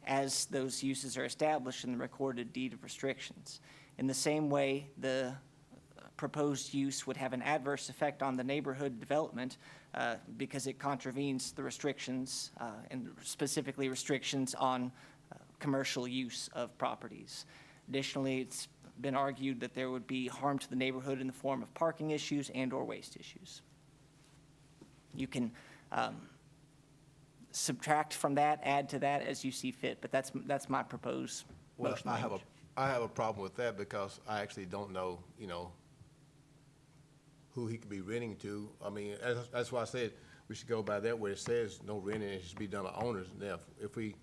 as those uses are established in the recorded deed of restrictions. In the same way, the proposed use would have an adverse effect on the neighborhood development because it contravenes the restrictions, and specifically restrictions on commercial use of properties. Additionally, it's been argued that there would be harm to the neighborhood in the form of parking issues and/or waste issues. You can subtract from that, add to that as you see fit, but that's my proposed Well, motion I have language. I have a problem with that because I actually don't know, who he could be renting to. I mean, that's why I said we should go by that where it says no renting, it should be done by owners. Now, if we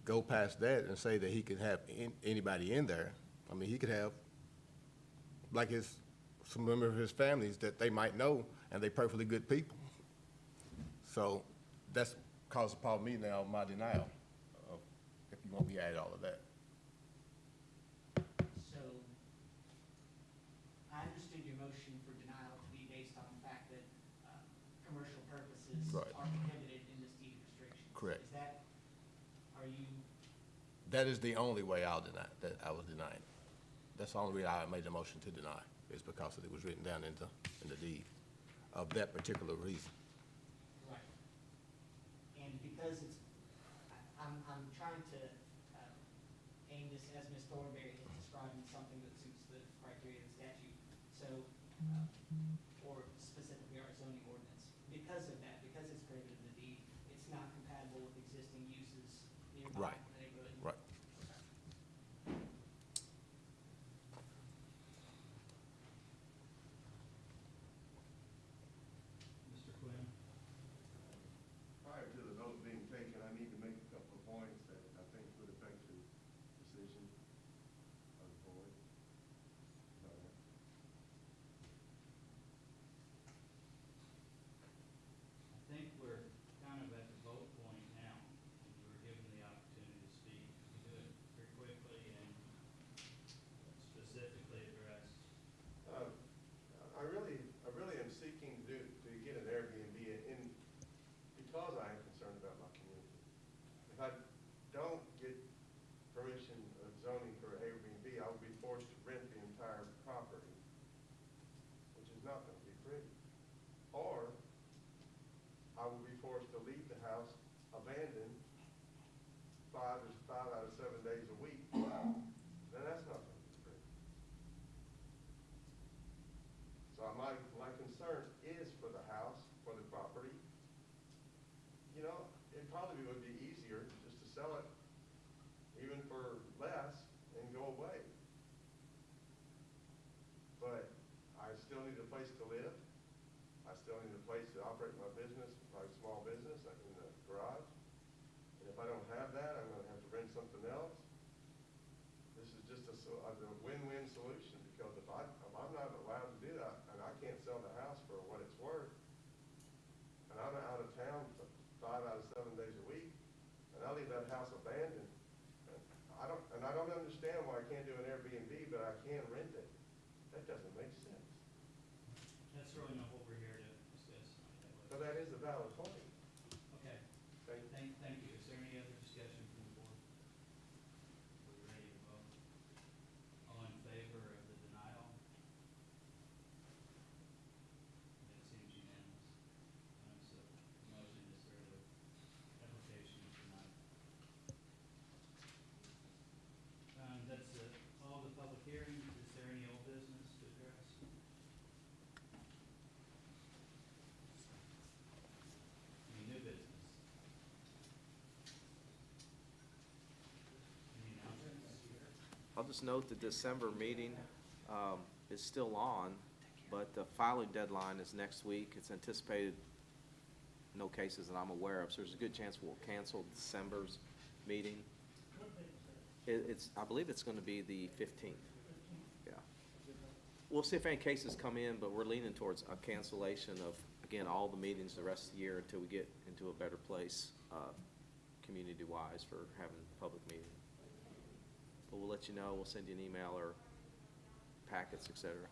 go past that and say that he can have anybody in there. I mean, he could have, like some member of his families that they might know, and they perfectly good people. So that's caused a problem with me now, my denial, if you want me to add all of that. So I understood your motion for denial to be based on the fact that commercial purposes Right. are prohibited in this deed restriction. Correct. Is that, are you, That is the only way I'll deny, that I was denying. That's the only way I made the motion to deny, is because it was written down in the deed of that particular reason. right? And because it's, I'm trying to aim this, as Ms. Thornberry has described, in something that suits the criteria of the statute. So, or specifically our zoning ordinance. Because of that, because it's prohibited in the deed, it's not compatible with existing uses nearby Right. in the neighborhood. Right. Mr. Quinn? Prior to the vote being taken, I need to make a couple of points that I think would affect the decision of the board. I think we're kind of at the vote point now, and you were given the opportunity to speak. You do it very quickly and specifically address. I really am seeking to get an Airbnb because I am concerned about my community. If I don't get permission of zoning for Airbnb, I will be forced to rent the entire property, which is not going to be pretty. Or I will be forced to leave the house abandoned 5 out of 7 days a week. Then that's not going to be pretty. So my concern is for the house, for the property. You know, it probably would be easier just to sell it even for less and go away. But I still need a place to live. I still need a place to operate my business, my small business in the garage. And if I don't have that, I'm gonna have to rent something else. This is just a win-win solution, because if I'm not allowed to do that, and I can't sell the house for what it's worth, and I'm out of town 5 out of 7 days a week, and I leave that house abandoned, and I don't understand why I can't do an Airbnb, but I can rent it. That doesn't make sense. That's really not what we're here to discuss. But that is a valid point. Okay. Thank you. Is there any other discussion from the board? We're ready to vote. All in favor of the denial? It seems unanimous. So the motion is for the application is denied. That's all the public hearings. Is there any old business to address? Any new business? Any announcements? I'll just note the December meeting is still on, but the filing deadline is next week. It's anticipated, no cases that I'm aware of, so there's a good chance we'll cancel December's meeting. I believe it's going to be the 15th. Yeah. We'll see if any cases come in, but we're leaning towards a cancellation of, again, all the meetings the rest of the year until we get into a better place, community-wise, for having a public meeting. But we'll let you know. We'll send you an email or packets, et cetera.